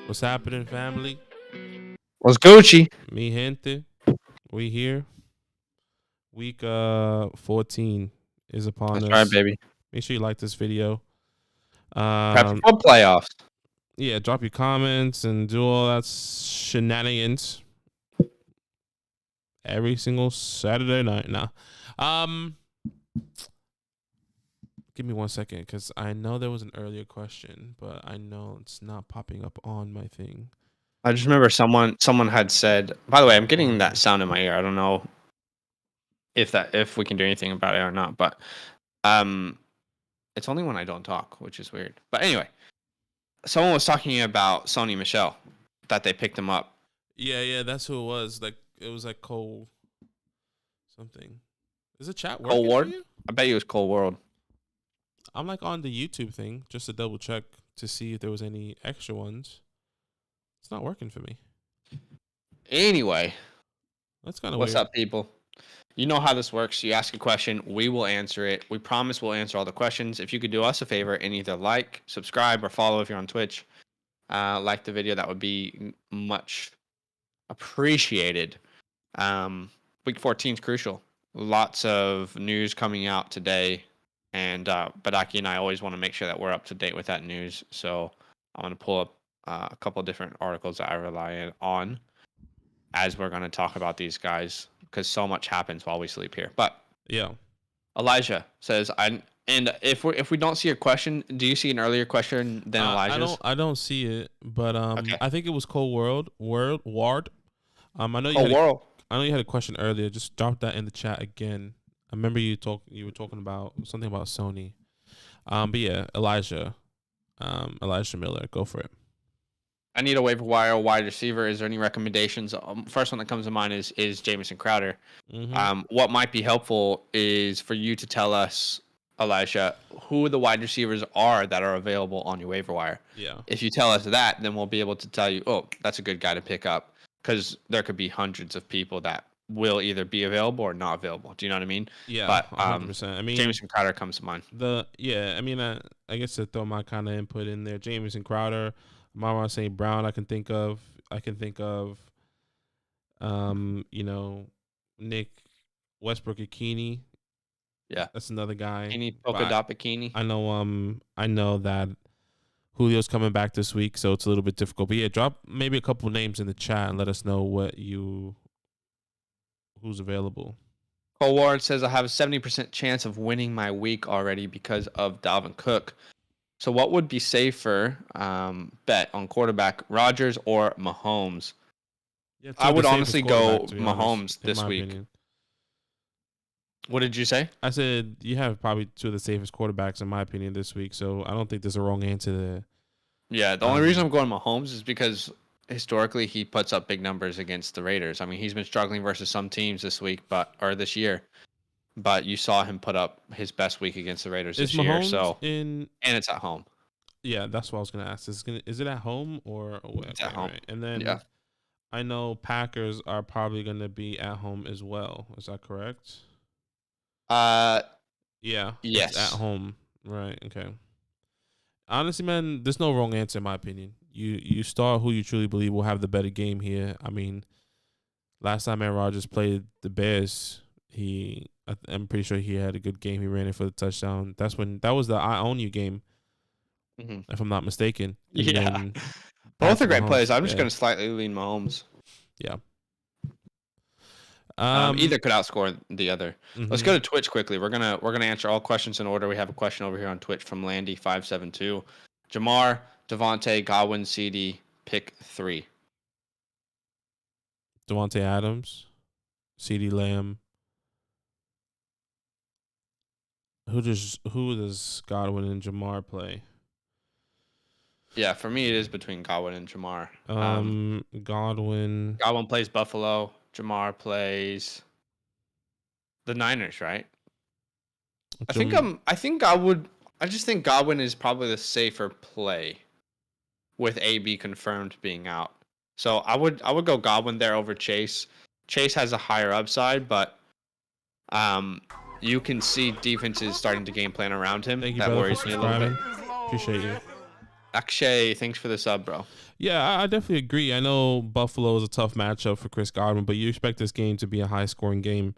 What's happening, family? What's Gucci? Mi gente. We here. Week 14 is upon That's right, us. baby. Make sure you like this video. Prepping for playoffs. Yeah, drop your comments and do all that shenanigans every single Saturday night. Now, give me 1 second because I know there was an earlier question, but I know it's not popping up on my thing. I just remember someone had said. By the way, I'm getting that sound in my ear. I don't know if we can do anything about it or not, but it's only when I don't talk, which is weird. But anyway, someone was talking about Sony Michel, that they picked him up. Yeah, that's who it was. Like it was like Cole something. Is the chat Cole working Ward? for you? I bet you it was Cole World. I'm like on the YouTube thing just to double check to see if there was any extra ones. It's not working for me. Anyway, That's kind of what's weird. up, people? You know how this works. You ask a question, we will answer it. We promise we'll answer all the questions. If you could do us a favor and either like, subscribe, or follow if you're on Twitch, like the video, that would be much appreciated. Week 14 is crucial. Lots of news coming out today, and Badaki and I always want to make sure that we're up to date with that news. So I'm going to pull up a couple of different articles that I rely on as we're going to talk about these guys, because so much happens while we sleep here. But Yeah. Elijah says, and if we don't see a question, do you see an earlier question than Elijah's? I don't see it, but Okay. I think it was Cole Ward. I know you had a question earlier. Just drop that in the chat again. I remember you were talking about something about Sony. But yeah, Elijah Miller, go for it. I need a waiver wire wide receiver. Is there any recommendations? First one that comes to mind is Jameson Crowder. Mm-hmm. What might be helpful is for you to tell us, Elijah, who the wide receivers are that are available on your waiver wire. Yeah. If you tell us that, then we'll be able to tell you, oh, that's a good guy to pick up, because there could be hundreds of people that will either be available or not available. Do you know what I mean? Yeah, But 100%. I mean, Jameson Crowder comes to mind. I guess to throw my kind of input in there, Jameson Crowder, Amon St. Brown, I can think of, Nick Westbrook-Ikini. Yeah, That's another guy. Polka Dot Bikini. I know that Julio's coming back this week, so it's a little bit difficult. But yeah, drop maybe a couple names in the chat and let us know who's available. Cole Ward says, I have a 70% chance of winning my week already because of Dalvin Cook. So what would be safer bet on quarterback, Rodgers or Mahomes? Yeah, I would honestly go Mahomes this week. Opinion. What did you say? I said you have probably two of the safest quarterbacks in my opinion this week, so I don't think there's a wrong answer there. Yeah, the only reason I'm going Mahomes is because historically he puts up big numbers against the Raiders. I mean, he's been struggling versus some teams this year, but you saw him put up his best week against the Raiders this year. So and it's at home. Yeah, that's what I was gonna ask. Is it at home or away? It's at home. Right. And then I know Packers are probably gonna be at home as well. Is that correct? Yeah. Yes. It's at home. Right. Okay. Honestly, man, there's no wrong answer in my opinion. You start who you truly believe will have the better game here. I mean, last time Aaron Rodgers played the Bears, I'm pretty sure he had a good game. He ran it for the touchdown. That was the I Own You game, if I'm not mistaken. And both are great plays. I'm just going to slightly lean Mahomes. Yeah. Either could outscore the other. Mm-hmm. Let's go to Twitch quickly. We're gonna answer all questions in order. We have a question over here on Twitch from Landy572. Jamar, Devontae, Godwin, CD, pick 3. Devontae Adams, CD Lamb. Who does Godwin and Jamar play? Yeah, for me it is between Godwin and Jamar. Godwin plays Buffalo. Jamar plays the Niners, right? I just think Godwin is probably the safer play with AB confirmed being out. So I would go Godwin there over Chase. Chase has a higher upside, but you can see defenses starting to game plan around him. Thank you, that brother, worries me a little bit. Appreciate you. Akshay, thanks for the sub, bro. Yeah, I definitely agree. I know Buffalo is a tough matchup for Chris Godwin, but you expect this game to be a high-scoring game.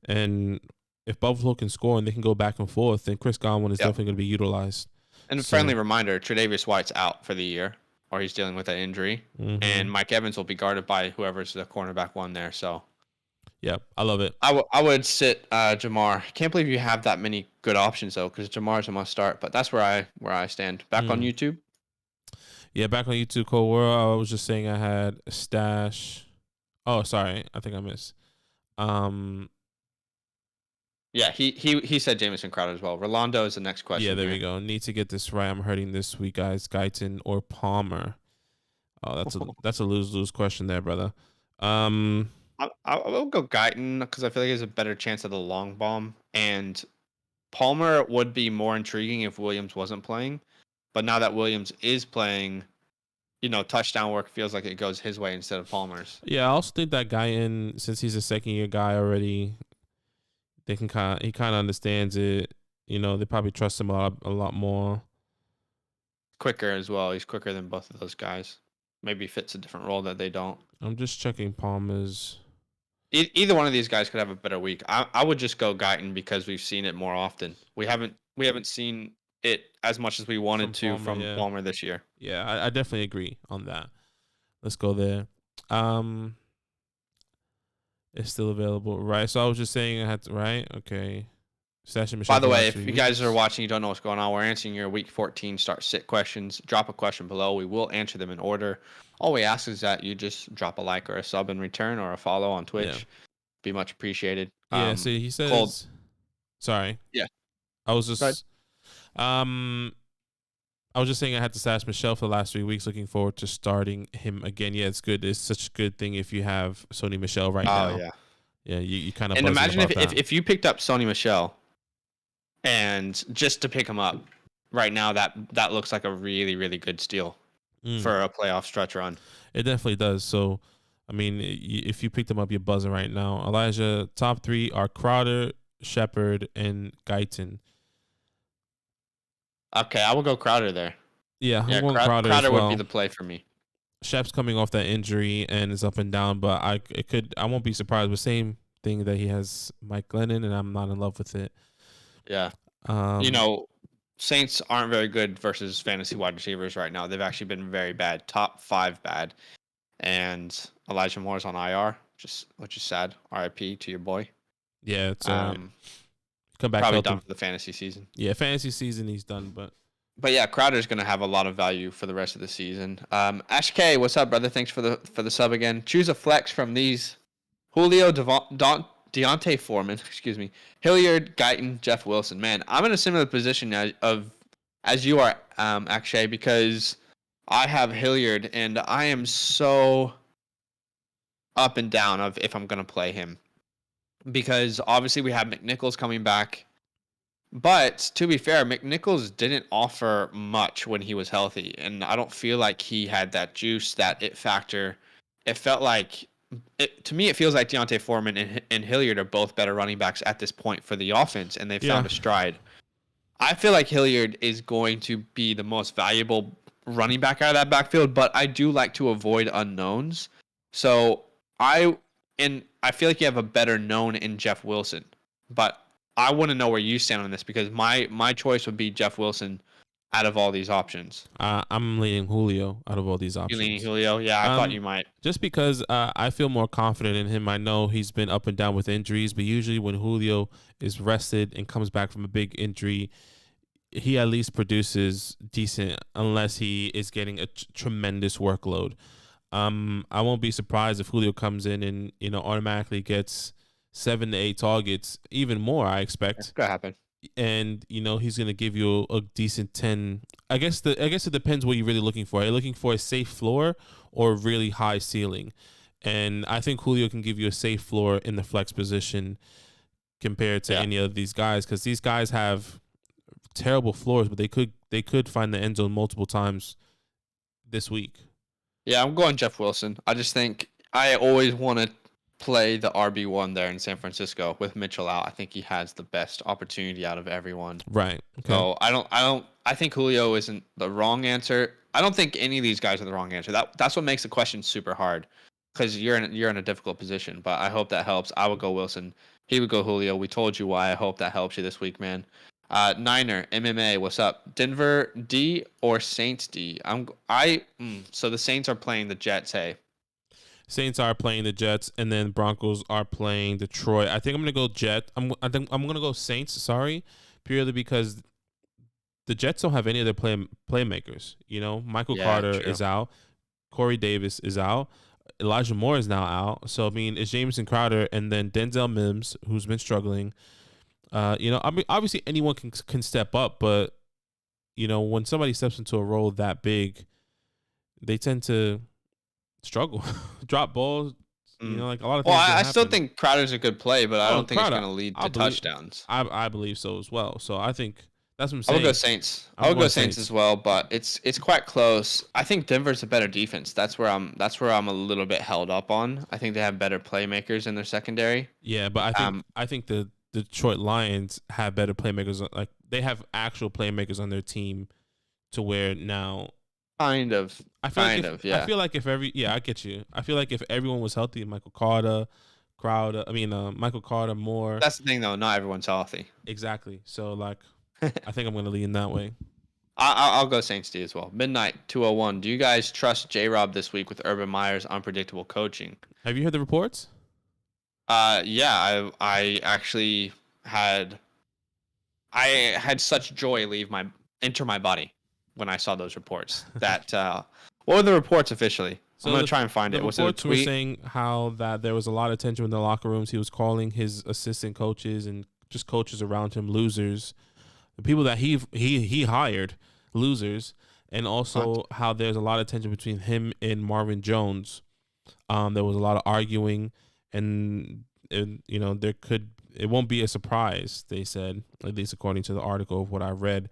And if Buffalo can score and they can go back and forth, then Chris Godwin is definitely going to be utilized. And a friendly reminder, Tre'Davious White's out for the year, or he's dealing with an injury. Mm-hmm. And Mike Evans will be guarded by whoever's the cornerback one there. So, yeah, I love it. I would sit Jamar. Can't believe you have that many good options, though, because Jamar's a must start. But that's where I stand. Back on YouTube? Yeah, back on YouTube, Cold World. I was just saying I had a stash. Oh, sorry. I think I missed. Yeah, he said Jameson Crowder as well. Rolando is the next question. Yeah, there we go. Need to get this right. I'm hurting this week, guys. Guyton or Palmer? Oh, that's a lose-lose question there, brother. I will go Guyton because I feel like he has a better chance of the long bomb. And Palmer would be more intriguing if Williams wasn't playing. But now that Williams is playing, touchdown work feels like it goes his way instead of Palmer's. Yeah, I also think that Guyton, since he's a second-year guy already, he kind of understands it. They probably trust him a lot more. Quicker as well. He's quicker than both of those guys. Maybe fits a different role that they don't. I'm just checking Palmer's. Either one of these guys could have a better week. I would just go Guyton because we've seen it more often. We haven't seen it as much as we wanted from Palmer this year. Yeah, I definitely agree on that. Let's go there. It's still available, right? So I was just saying I had to, right? Okay. By the way, if you guys are watching, you don't know what's going on, we're answering your Week 14 start-sit questions. Drop a question below. We will answer them in order. All we ask is that you just drop a like or a sub in return or a follow on Twitch. Yeah. Be much appreciated. Yeah, see, he says... Sorry. Yeah. I was just... I was just saying I had to stash Michelle for the last 3 weeks. Looking forward to starting him again. Yeah, it's good. It's such a good thing if you have Sony Michelle right now. Oh, yeah. Yeah, you kind of... And imagine if you picked up Sony Michelle and just to pick him up right now, that looks like a really, really good steal for a playoff stretch run. It definitely does. So, I mean, if you picked him up, you're buzzing right now. Elijah, top 3 are Crowder, Shepard, and Guyton. Okay, I will go Crowder there. Yeah, I'm going Crowder as well. Would be the play for me. Shep's coming off that injury and is up and down, but I won't be surprised. But same thing that he has Mike Glennon, and I'm not in love with it. Yeah. Saints aren't very good versus fantasy wide receivers right now. They've actually been very bad, top 5 bad. And Elijah Moore's on IR, which is sad. RIP to your boy. Yeah, it's come back. Probably done for the fantasy season. Yeah, fantasy season he's done, but yeah, Crowder's gonna have a lot of value for the rest of the season. Ash K, what's up, brother? Thanks for the sub again. Choose a flex from these: Julio, Deontay Foreman, Hilliard, Guyton, Jeff Wilson. Man, I'm in a similar position as you are, Akshay, because I have Hilliard and I am so up and down of if I'm gonna play him. Because obviously we have McNichols coming back. But to be fair, McNichols didn't offer much when he was healthy. And I don't feel like he had that juice, that it factor. It felt like, to me, it feels like Deontay Foreman and Hilliard are both better running backs at this point for the offense. And they've found a stride. I feel like Hilliard is going to be the most valuable running back out of that backfield. But I do like to avoid unknowns. So I feel like you have a better known in Jeff Wilson, but I want to know where you stand on this because my choice would be Jeff Wilson out of all these options. I'm leaning Julio out of all these options. You leaning Julio? Yeah, I thought you might. Just because I feel more confident in him. I know he's been up and down with injuries, but usually when Julio is rested and comes back from a big injury, he at least produces decent unless he is getting a tremendous workload. I won't be surprised if Julio comes in and automatically gets 7 to 8 targets, even more. I expect it's gonna happen, and he's gonna give you a decent 10. I guess it depends what you're really looking for. Are you looking for a safe floor or a really high ceiling? And I think Julio can give you a safe floor in the flex position compared to any of these guys because these guys have terrible floors, but they could find the end zone multiple times this week. Yeah, I'm going Jeff Wilson. I just think I always want to play the RB1 there in San Francisco with Mitchell out. I think he has the best opportunity out of everyone. Right. Okay. So I think Julio isn't the wrong answer. I don't think any of these guys are the wrong answer. That's what makes the question super hard, because you're in a difficult position. But I hope that helps. I would go Wilson. He would go Julio. We told you why. I hope that helps you this week, man. Niner MMA, what's up? Denver D or Saints D? So the Saints are playing the Jets. Hey, Saints are playing the Jets, and then Broncos are playing Detroit. I think I'm gonna go Jet. I think I'm gonna go Saints. Sorry, purely because the Jets don't have any of their playmakers. You know, Michael Carter true. is out. Corey Davis is out. Elijah Moore is now out. So I mean, it's Jameson Crowder and then Denzel Mims, who's been struggling. You know, I mean, obviously anyone can step up, but you know, when somebody steps into a role that big, they tend to struggle, drop balls. You know, like a lot of things. Well, I still think Crowder's a good play, but I don't think Crowder, it's going to lead to touchdowns. I believe so as well. So I think that's what I'm I saying. would go Saints. I would go Saints as well, but it's quite close. I think Denver's a better defense. That's where I'm a little bit held up on. I think they have better playmakers in their secondary. Yeah, but I think the Detroit Lions have better playmakers. Like they have actual playmakers on their team, to where now. Kind of. I feel like if I get you. I feel like if everyone was healthy, Michael Carter, Moore. That's the thing, though. Not everyone's healthy. Exactly. So like, I think I'm gonna lean that way. I'll go Saints D as well. Midnight 201. Do you guys trust J-Rob this week with Urban Meyer's unpredictable coaching? Have you heard the reports? Yeah. I actually had such joy enter my body when I saw those reports. That what were the reports officially? So I'm gonna try and find it. Was it a tweet? Were saying how that there was a lot of tension in the locker rooms. He was calling his assistant coaches and just coaches around him losers, the people that he hired losers, and also how there's a lot of tension between him and Marvin Jones. There was a lot of arguing, and you know it won't be a surprise. They said, at least according to the article of what I read.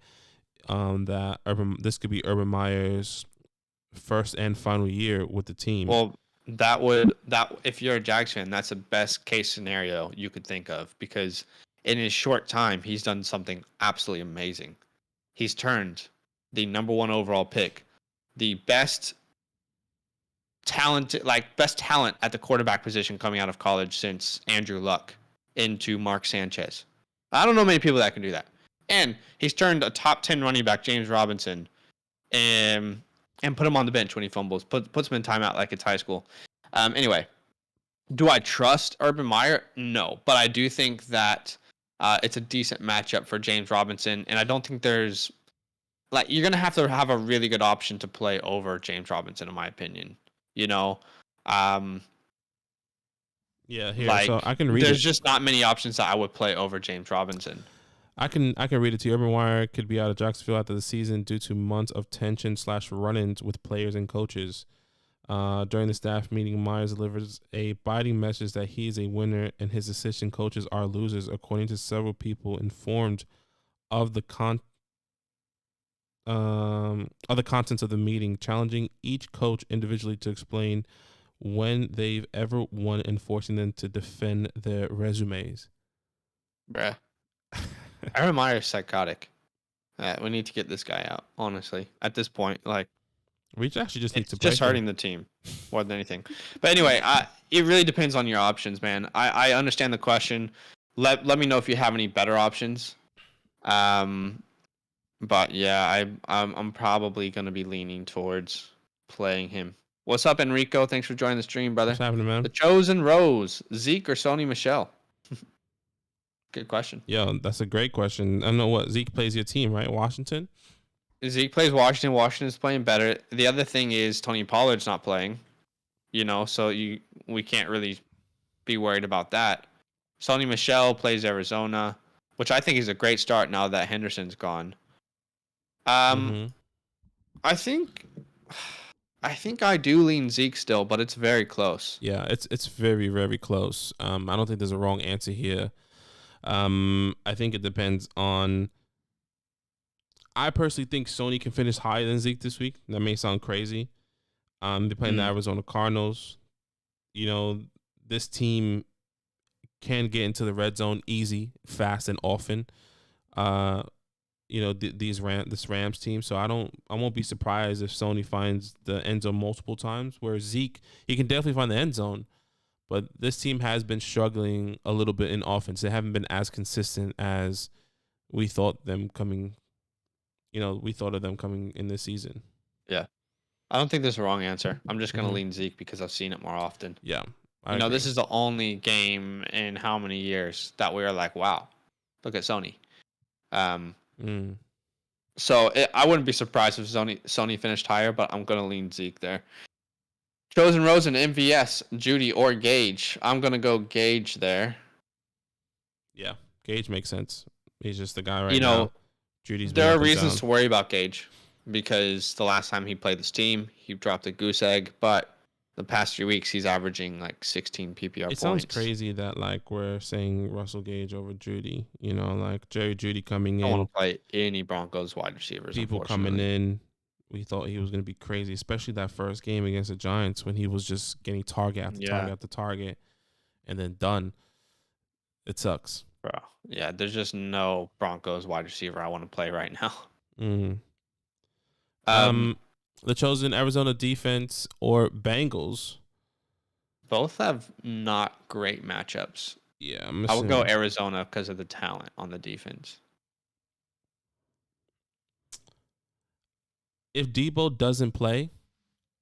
That this could be Urban Meyer's first and final year with the team. Well, if you're a Jags fan, that's the best case scenario you could think of, because in his short time, he's done something absolutely amazing. He's turned the number 1 overall pick, the best talent at the quarterback position coming out of college since Andrew Luck, into Mark Sanchez. I don't know many people that can do that. And he's turned a top 10 running back, James Robinson, and put him on the bench when he fumbles. Puts him in timeout like it's high school. Anyway, do I trust Urban Meyer? No, but I do think that it's a decent matchup for James Robinson, and I don't think there's you're gonna have to have a really good option to play over James Robinson, in my opinion. You know, yeah. Here, so I can read. There's just not many options that I would play over James Robinson. I can read it to you. Urban Meyer could be out of Jacksonville after the season due to months of tension / run-ins with players and coaches. During the staff meeting, Myers delivers a biting message that he is a winner and his assistant coaches are losers, according to several people informed of the contents of the meeting, challenging each coach individually to explain when they've ever won and forcing them to defend their resumes. Bruh. Urban Meyer's psychotic. We need to get this guy out, honestly. At this point, we actually just need to. Just hurting the team more than anything. But anyway, it really depends on your options, man. I understand the question. Let me know if you have any better options. But yeah, I'm probably gonna be leaning towards playing him. What's up, Enrico? Thanks for joining the stream, brother. What's happening, man? The Chosen Rose, Zeke or Sony Michel? Good question. Yo, that's a great question. I don't know what Zeke plays your team, right? Washington? Zeke plays Washington. Washington's playing better. The other thing is Tony Pollard's not playing. So we can't really be worried about that. Sony Michel plays Arizona, which I think is a great start now that Henderson's gone. I think I do lean Zeke still, but it's very close. Yeah, it's very, very close. I don't think there's a wrong answer here. I think it depends on. I personally think Sony can finish higher than Zeke this week. That may sound crazy. They're playing the Arizona Cardinals. this team can get into the red zone easy, fast, and often. This Rams team. So I won't be surprised if Sony finds the end zone multiple times. Where Zeke, he can definitely find the end zone, but this team has been struggling a little bit in offense. They haven't been as consistent as we thought them coming. We thought of them coming in this season. Yeah. I don't think there's a wrong answer. I'm just going to Mhm. lean Zeke because I've seen it more often. Yeah. This is the only game in how many years that we are like, wow, look at Sony. So I wouldn't be surprised if Sony finished higher, but I'm going to lean Zeke there. Chosen Rosen, MVS, Judy, or Gage. I'm going to go Gage there. Yeah. Gage makes sense. He's just the guy right now. Judy's there are reasons to worry about Gage because the last time he played this team, he dropped a goose egg, but the past 3 weeks he's averaging like 16 PPR points. It sounds crazy that like we're saying Russell Gage over Judy. Like Jerry Judy coming in. I don't want to play any Broncos wide receivers. People coming in, we thought he was going to be crazy, especially that first game against the Giants when he was just getting target after target after target, and then done. It sucks. Bro, yeah, there's just no Broncos wide receiver I want to play right now. The chosen Arizona defense or Bengals. Both have not great matchups. Yeah, I would go Arizona because of the talent on the defense. If Debo doesn't play,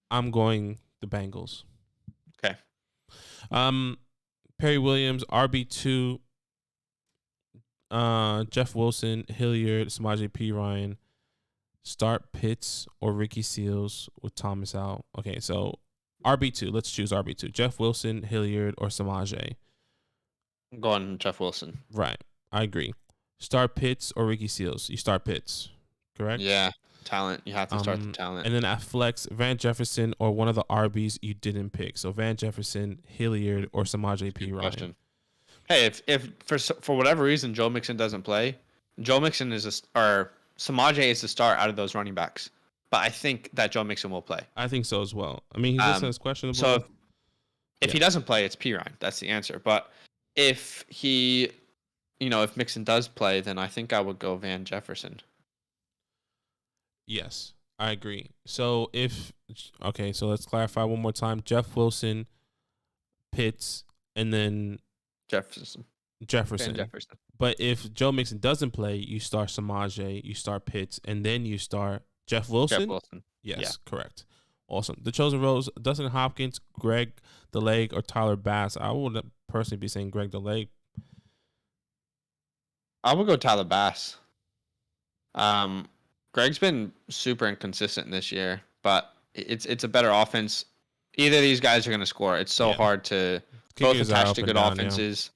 I'm going the Bengals. Okay. Perry Williams, RB2. Jeff Wilson, Hilliard, Samaje Perine. Start Pitts or Ricky Seals with Thomas out. Okay, so RB2. Let's choose RB2. Jeff Wilson, Hilliard, or Samaje. I'm going Jeff Wilson. Right. I agree. Start Pitts or Ricky Seals. You start Pitts, correct? Yeah. Talent. You have to start the talent. And then at flex, Van Jefferson or one of the RBs you didn't pick. So Van Jefferson, Hilliard, or Samaje Perine. Hey, if for whatever reason Joe Mixon doesn't play, Joe Mixon or Samaje is the start out of those running backs. But I think that Joe Mixon will play. I think so as well. I mean, he's listed as questionable. So if he doesn't play, it's Perine. That's the answer. But if if Mixon does play, then I think I would go Van Jefferson. Yes, I agree. So so let's clarify one more time. Jeff Wilson, Pitts, and then Jefferson. Van Jefferson. But if Joe Mixon doesn't play, you start Samaje, you start Pitts, and then you start Jeff Wilson. Jeff Wilson. Yes, Correct. Awesome. The chosen roles: Dustin Hopkins, Greg the Leg, or Tyler Bass. I would personally be saying Greg the Leg. I would go Tyler Bass. Greg's been super inconsistent this year, but it's a better offense. Either of these guys are going to score. It's so hard to both attach to good offenses.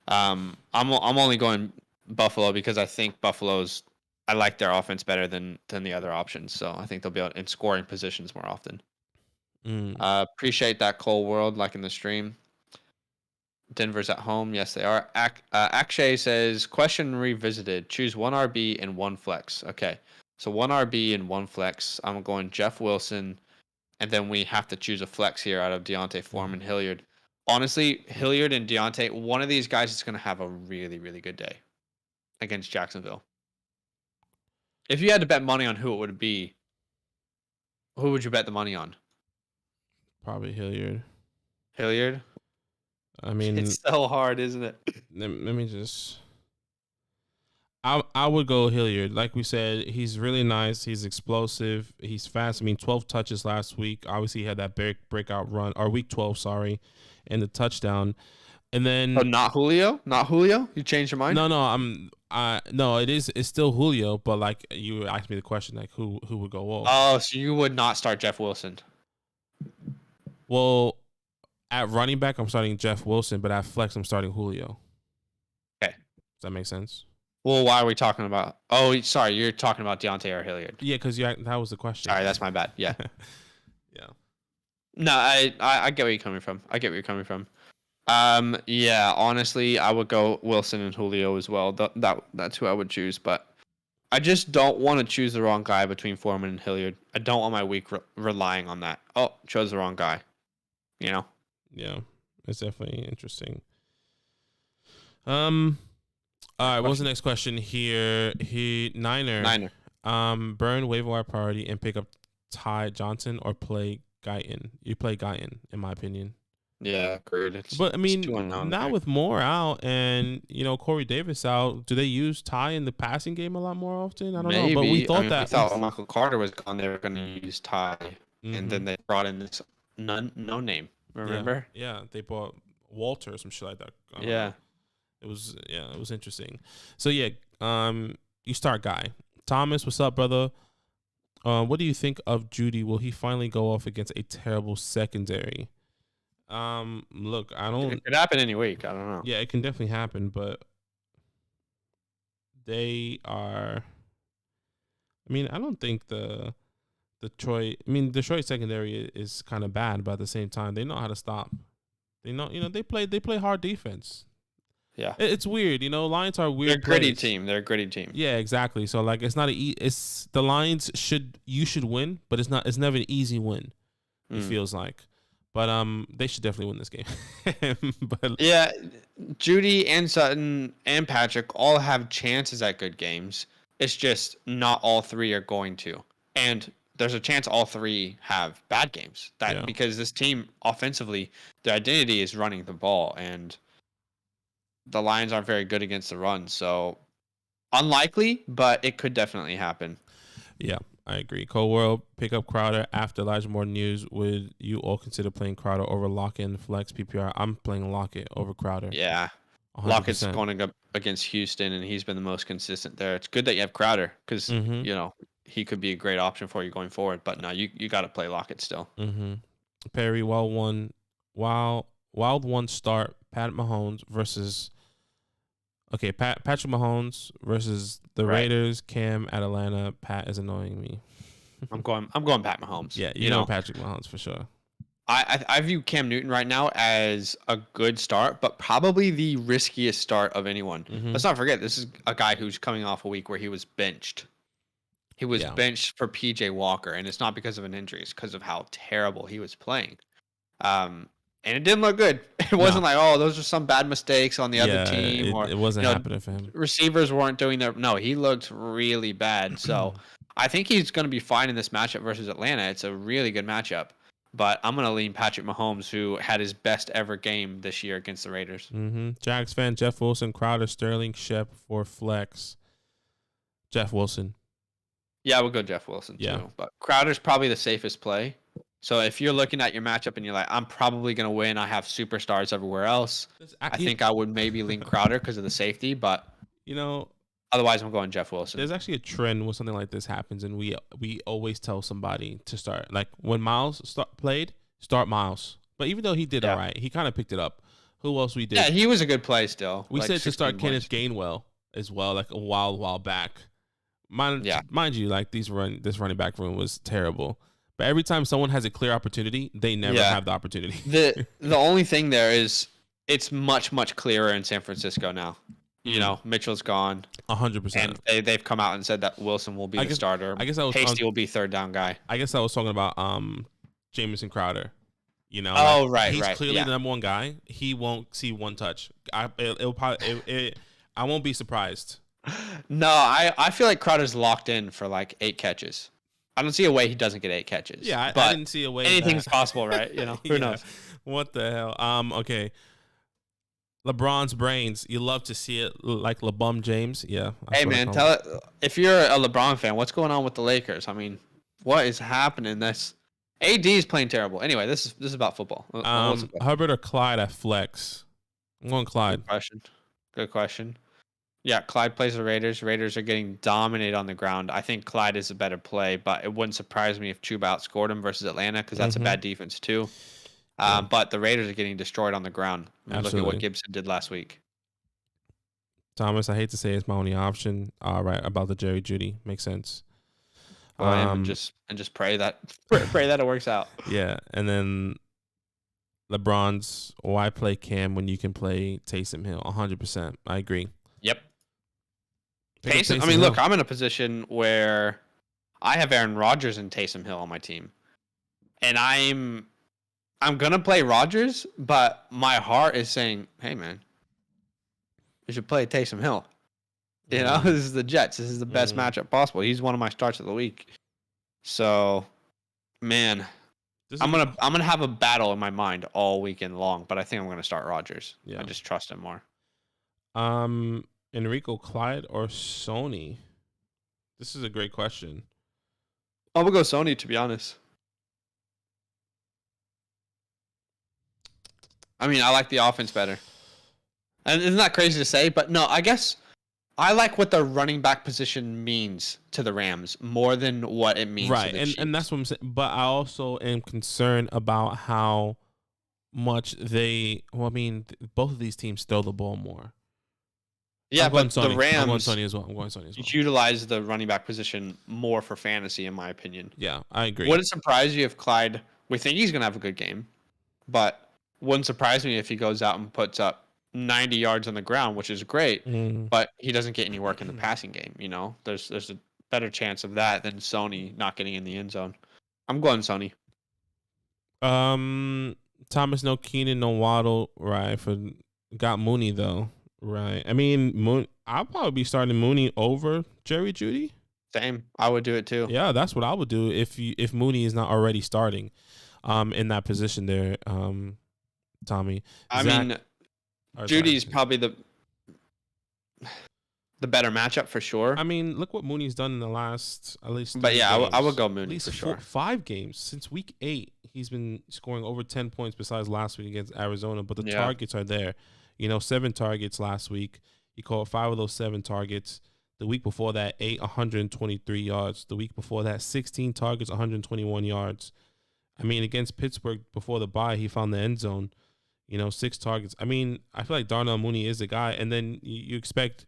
Yeah. I'm only going Buffalo because I think I like their offense better than the other options. So I think they'll be in scoring positions more often. Appreciate that, Cole World, like in the stream. Denver's at home. Yes, they are. Akshay says, question revisited. Choose one RB and one flex. Okay. So one RB and one flex. I'm going Jeff Wilson. And then we have to choose a flex here out of Deontay Foreman, Hilliard. Honestly, Hilliard and Deontay, one of these guys is going to have a really, really good day against Jacksonville. If you had to bet money on who it would be, who would you bet the money on? Probably Hilliard. Hilliard? I mean, it's so hard, isn't it? Let me just. I would go Hilliard. Like we said, he's really nice. He's explosive. He's fast. I mean, 12 touches last week. Obviously, he had that breakout run, or week 12, sorry, and the touchdown. And then not Julio? Not Julio? You changed your mind? No, no, it's still Julio, but like you asked me the question, like who would go off? Oh, so you would not start Jeff Wilson. Well, at running back, I'm starting Jeff Wilson, but at flex, I'm starting Julio. Okay. Does that make sense? Well, why are we talking about? Oh, sorry, you're talking about Deontay or Hilliard. Yeah, because that was the question. Sorry, that's my bad. Yeah. Yeah. No, I get where you're coming from. Yeah, honestly, I would go Wilson and Julio as well. That's who I would choose, but I just don't want to choose the wrong guy between Foreman and Hilliard. I don't want my week relying on that. Oh, chose the wrong guy. Yeah. It's definitely interesting. All right, what was the next question here? Niner. Burn waiver wire priority and pick up Ty Johnson or play Guyton. You play Guyton, in my opinion. Yeah, agreed. But I mean, now with Moore out and Corey Davis out, do they use Ty in the passing game a lot more often? I don't know. But we thought we thought Michael Carter was gone. They were going to use Ty, and then they brought in this no name. Remember? Yeah, they brought Walter or some shit like that. Yeah. It was interesting. So yeah, you start Guy. Thomas, what's up, brother? What do you think of Judy? Will he finally go off against a terrible secondary? Look, It could happen any week. I don't know. Yeah, it can definitely happen, but they are. I mean, I don't think the Detroit secondary is kind of bad, but at the same time, they know how to stop. They know, they play hard defense. Yeah, it's weird. Lions are weird. They're a gritty team. They're a gritty team. Yeah, exactly. So like, it's not it's the Lions you should win, but it's never an easy win. It feels like, but they should definitely win this game. But yeah, Judy and Sutton and Patrick all have chances at good games. It's just not all three are going to, and there's a chance all three have bad games. Because this team offensively, their identity is running the ball, and the Lions aren't very good against the run, so unlikely, but it could definitely happen. Yeah, I agree. Cold World, pick up Crowder after Elijah Moore news. Would you all consider playing Crowder over Lockett and flex PPR? I'm playing Lockett over Crowder. Yeah, 100%. Lockett's going up against Houston, and he's been the most consistent there. It's good that you have Crowder because he could be a great option for you going forward. But no, you got to play Lockett still. Perry, wild one start. Pat Mahomes versus. Okay, Patrick Mahomes versus the Raiders. Cam at Atlanta. Pat is annoying me. I'm going Pat Mahomes. Yeah, you know Patrick Mahomes for sure. I view Cam Newton right now as a good start, but probably the riskiest start of anyone. Let's not forget, this is a guy who's coming off a week where he was benched. He was benched for PJ Walker, and it's not because of an injury. It's because of how terrible he was playing. And it didn't look good. It wasn't like, oh, those are some bad mistakes on the other team. It wasn't happening for him. Receivers weren't doing their... No, he looked really bad. So I think he's going to be fine in this matchup versus Atlanta. It's a really good matchup. But I'm going to lean Patrick Mahomes, who had his best ever game this year against the Raiders. Jags fan, Jeff Wilson, Crowder, Sterling, Shep for flex. Jeff Wilson. Yeah, we'll go Jeff Wilson too. But Crowder's probably the safest play. So if you're looking at your matchup and you're like, I'm probably going to win, I have superstars everywhere else, I think I would maybe lean Crowder because of the safety, but otherwise I'm going Jeff Wilson. There's actually a trend when something like this happens, and we always tell somebody to start. Like when Miles played, start Miles. But even though he did all right, he kind of picked it up. Who else we did? Yeah, he was a good play still. We said to start Kenneth Gainwell as well, like a while back. Mind you, like this running back room was terrible. But every time someone has a clear opportunity, they never have the opportunity. The only thing there is it's much, much clearer in San Francisco now. Mitchell's gone. 100%. And they've come out and said that Wilson will be the starter. I guess Hasty will be third down guy. I guess I was talking about Jameson Crowder. Right. He's clearly the number one guy. He won't see one touch. I won't be surprised. No, I feel like Crowder's locked in for like 8 catches. I don't see a way he doesn't get 8 catches. Yeah, I didn't see a way. Anything's possible, right? Who knows? What the hell? Okay. LeBron's brains. You love to see it, like LeBum James. Yeah. Hey man, tell it. If you're a LeBron fan, what's going on with the Lakers? I mean, what is happening? This AD is playing terrible. Anyway, this is about football. Hubbard or Clyde at flex? I'm going Clyde. Good question. Yeah, Clyde plays the Raiders. Raiders are getting dominated on the ground. I think Clyde is a better play, but it wouldn't surprise me if Chuba outscored him versus Atlanta because that's a bad defense too. But the Raiders are getting destroyed on the ground. Look at what Gibson did last week. Thomas, I hate to say it's my only option. Right, about the Jerry Jeudy. Makes sense. And just pray that it works out. Yeah, and then LeBron's why play Cam when you can play Taysom Hill? 100%. I agree. Yep. Taysom Hill. Look, I'm in a position where I have Aaron Rodgers and Taysom Hill on my team, and I I'm gonna play Rodgers, but my heart is saying, "Hey, man, you should play Taysom Hill." You know, this is the Jets. This is the best matchup possible. He's one of my starts of the week. So, man, I'm gonna have a battle in my mind all weekend long, but I think I'm gonna start Rodgers. Yeah. I just trust him more. Enrico, Clyde, or Sony? This is a great question. I'm gonna go Sony, to be honest. I mean, I like the offense better. And isn't that crazy to say? But no, I guess I like what the running back position means to the Rams more than what it means to the Chiefs. And that's what I'm saying. But I also am concerned about how much both of these teams throw the ball more. Yeah, but the Rams, I'm going Sony as well. Utilize the running back position more for fantasy, in my opinion. Yeah, I agree. Would it surprise you if Clyde, we think he's going to have a good game, but wouldn't surprise me if he goes out and puts up 90 yards on the ground, which is great, but he doesn't get any work in the passing game. You know, there's a better chance of that than Sony not getting in the end zone. I'm going Sony. Thomas, no Keenan, no Waddle, right? Got Mooney though, right? I mean, I'll probably be starting Mooney over Jerry Jeudy. Same, I would do it too. Yeah, that's what I would do if Mooney is not already starting, in that position there. Tommy, Judy's probably the better matchup for sure. I mean, look what Mooney's done in the last at least. But yeah, I would go Mooney at least for sure. 5 games since week 8. He's been scoring over 10 points besides last week against Arizona. But the targets are there. 7 targets last week. He caught 5 of those 7 targets. The week before that, 123 yards. The week before that, 16 targets, 121 yards. I mean, against Pittsburgh before the bye, he found the end zone. 6 targets. I mean, I feel like Darnell Mooney is the guy. And then you expect,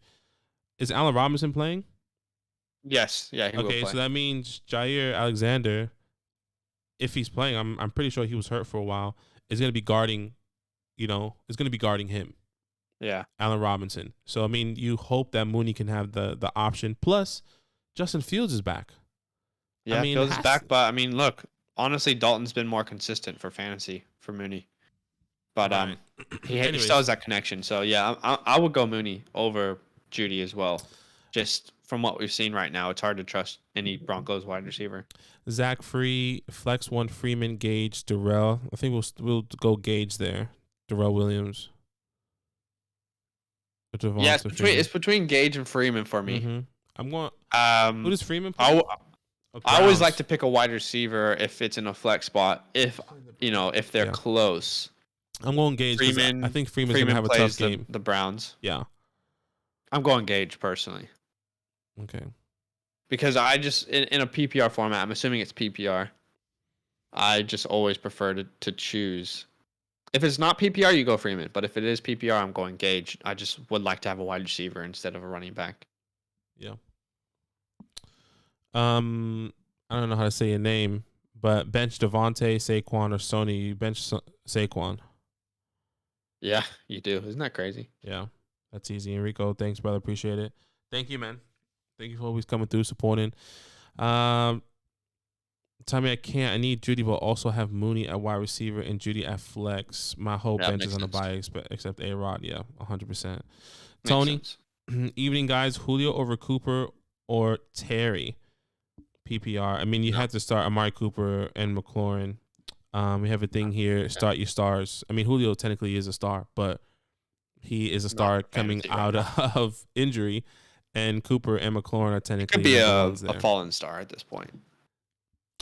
is Allen Robinson playing? Yes. Yeah, he will play. Okay, so that means Jair Alexander, if he's playing, I'm pretty sure he was hurt for a while, is going to be guarding, him. Yeah. Allen Robinson. So, I mean, you hope that Mooney can have the option. Plus, Justin Fields is back. Yeah, Fields is back. But, I mean, look, honestly, Dalton's been more consistent for fantasy for Mooney. But he still has that connection. So, yeah, I would go Mooney over Jeudy as well. Just from what we've seen right now, it's hard to trust any Broncos wide receiver. Zach Free, Flex 1, Freeman, Gage, Darrell. I think we'll go Gage there. Darrell Williams. Yeah, it's between Gage and Freeman for me. Mm-hmm. I'm going. Who does Freeman play? I always like to pick a wide receiver if it's in a flex spot. If they're close. I'm going Gage. I think Freeman's going to have a tough game. The Browns. Yeah. I'm going Gage personally. Okay. Because I just, in a PPR format, I'm assuming it's PPR, I just always prefer to choose. If it's not PPR, you go Freeman. But if it is PPR, I'm going Gage. I just would like to have a wide receiver instead of a running back. Yeah. I don't know how to say your name, but bench Devontae, Saquon, or Sony. You bench Saquon. Yeah, you do. Isn't that crazy? Yeah, that's easy. Enrico, thanks, brother. Appreciate it. Thank you, man. Thank you for always coming through, supporting. Tell me I can't. I need Jeudy, but also have Mooney at wide receiver and Jeudy at flex. My whole bench is on the bye except A-Rod. Yeah, 100%. Tony, evening, guys. Julio over Cooper or Terry? PPR. I mean, you had to start Amari Cooper and McLaurin. We have a thing here. Start your stars. I mean, Julio technically is a star, but he is a star coming out of injury, and Cooper and McLaurin are technically could be a fallen star at this point.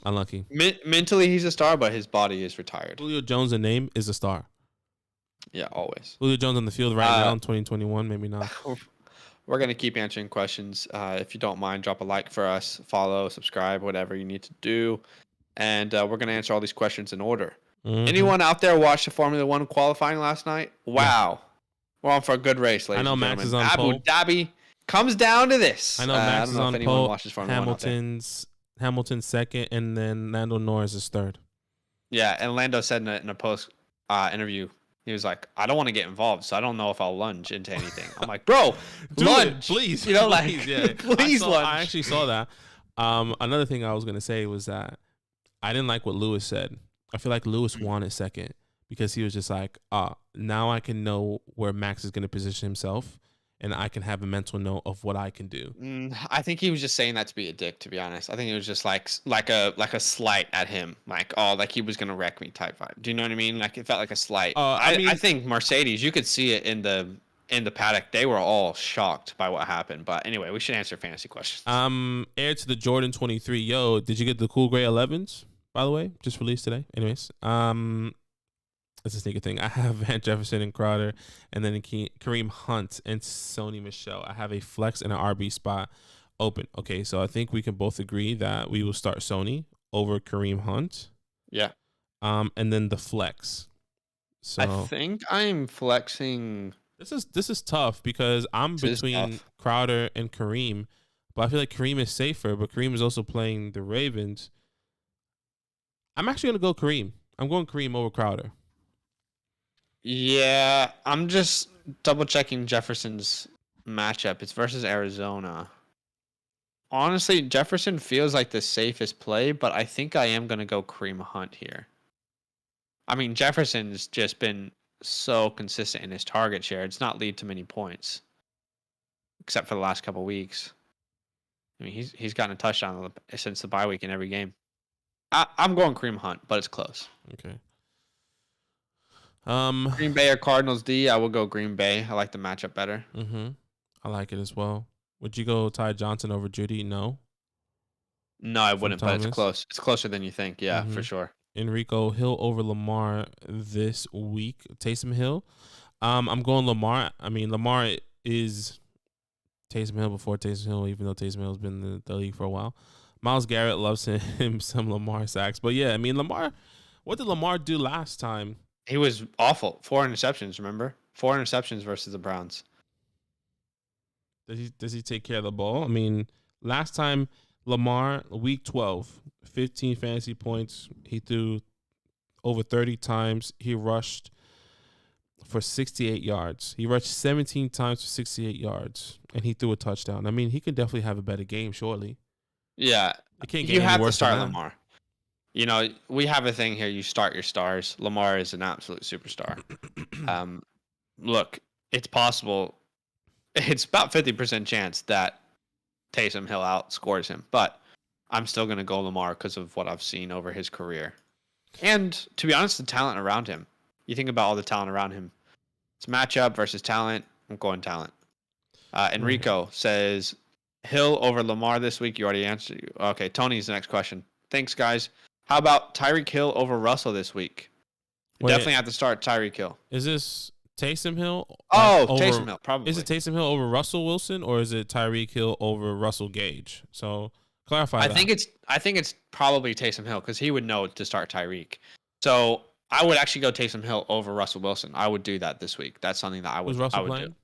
Unlucky. Mentally, he's a star, but his body is retired. Julio Jones, a name, is a star. Yeah, always. Julio Jones on the field right now in 2021, maybe not. We're going to keep answering questions. If you don't mind, drop a like for us, follow, subscribe, whatever you need to do. And we're going to answer all these questions in order. Mm-hmm. Anyone out there watch the Formula One qualifying last night? Wow. Yeah. We're on for a good race, ladies and gentlemen. Max is on pole. Abu Dhabi comes down to this. I know Max is on pole. Hamilton's second, and then Lando Norris is third. Yeah, and Lando said in a post interview, he was like, I don't want to get involved, so I don't know if I'll lunge into anything. I'm like, bro, lunge. Please. Please, yeah. Please lunge. I actually saw that. Another thing I was going to say was that I didn't like what Lewis said I feel like Lewis wanted second because he was just like, now I can know where Max is going to position himself, and I can have a mental note of what I can do. I think he was just saying that to be a dick. To be honest, I think it was just like a slight at him, like like he was gonna wreck me type vibe. Do you know what I mean? Like it felt like a slight. I think Mercedes, you could see it in the paddock. They were all shocked by what happened. But anyway, we should answer fantasy questions. Heir to the Jordan 23. Yo, did you get the cool gray 11s? By the way, just released today. Anyways, it's a sneaker thing. I have Van Jefferson and Crowder, and then Kareem Hunt and Sony Michel. I have a flex and an RB spot open. Okay, so I think we can both agree that we will start Sony over Kareem Hunt. Yeah. And then the flex. So I think I'm flexing. This is tough because I'm between Crowder and Kareem, but I feel like Kareem is safer. But Kareem is also playing the Ravens. I'm actually gonna go Kareem. I'm going Kareem over Crowder. Yeah, I'm just double checking Jefferson's matchup. It's versus Arizona. Honestly, Jefferson feels like the safest play, but I think I am going to go Kareem Hunt here. I mean, Jefferson's just been so consistent in his target share. It's not lead to many points, except for the last couple of weeks. I mean, he's gotten a touchdown since the bye week in every game. I'm going Kareem Hunt, but it's close. Okay. Green Bay or Cardinals D, I will go Green Bay. I like the matchup better. I like it as well. Would you go Ty Johnson over Judy? No. No, I wouldn't, but it's close. It's closer than you think. Yeah, for sure. Enrico Hill over Lamar this week. Taysom Hill. I'm going Lamar. I mean, Lamar is Taysom Hill before Taysom Hill, even though Taysom Hill has been in the league for a while. Myles Garrett loves him some Lamar sacks. But yeah, I mean, Lamar, what did Lamar do last time? He was awful. 4 interceptions, remember? 4 interceptions versus the Browns. Does he take care of the ball? I mean, last time Lamar, week 12, 15 fantasy points. He threw over 30 times. He rushed for 68 yards. He rushed 17 times for 68 yards, and he threw a touchdown. I mean, he could definitely have a better game, surely. Yeah. It can't get any worse to start than that. Lamar. You know, we have a thing here. You start your stars. Lamar is an absolute superstar. Look, it's possible. It's about 50% chance that Taysom Hill outscores him, but I'm still going to go Lamar because of what I've seen over his career. And to be honest, the talent around him. You think about all the talent around him. It's matchup versus talent. I'm going talent. Enrico says Hill over Lamar this week. You already answered. Okay, Tony's the next question. Thanks, guys. How about Tyreek Hill over Russell this week? Definitely have to start Tyreek Hill. Is this Taysom Hill? Taysom Hill, probably. Is it Taysom Hill over Russell Wilson, or is it Tyreek Hill over Russell Gage? So clarify that. I think it's probably Taysom Hill because he would know to start Tyreek. So I would actually go Taysom Hill over Russell Wilson. I would do that this week. That's something that I would do.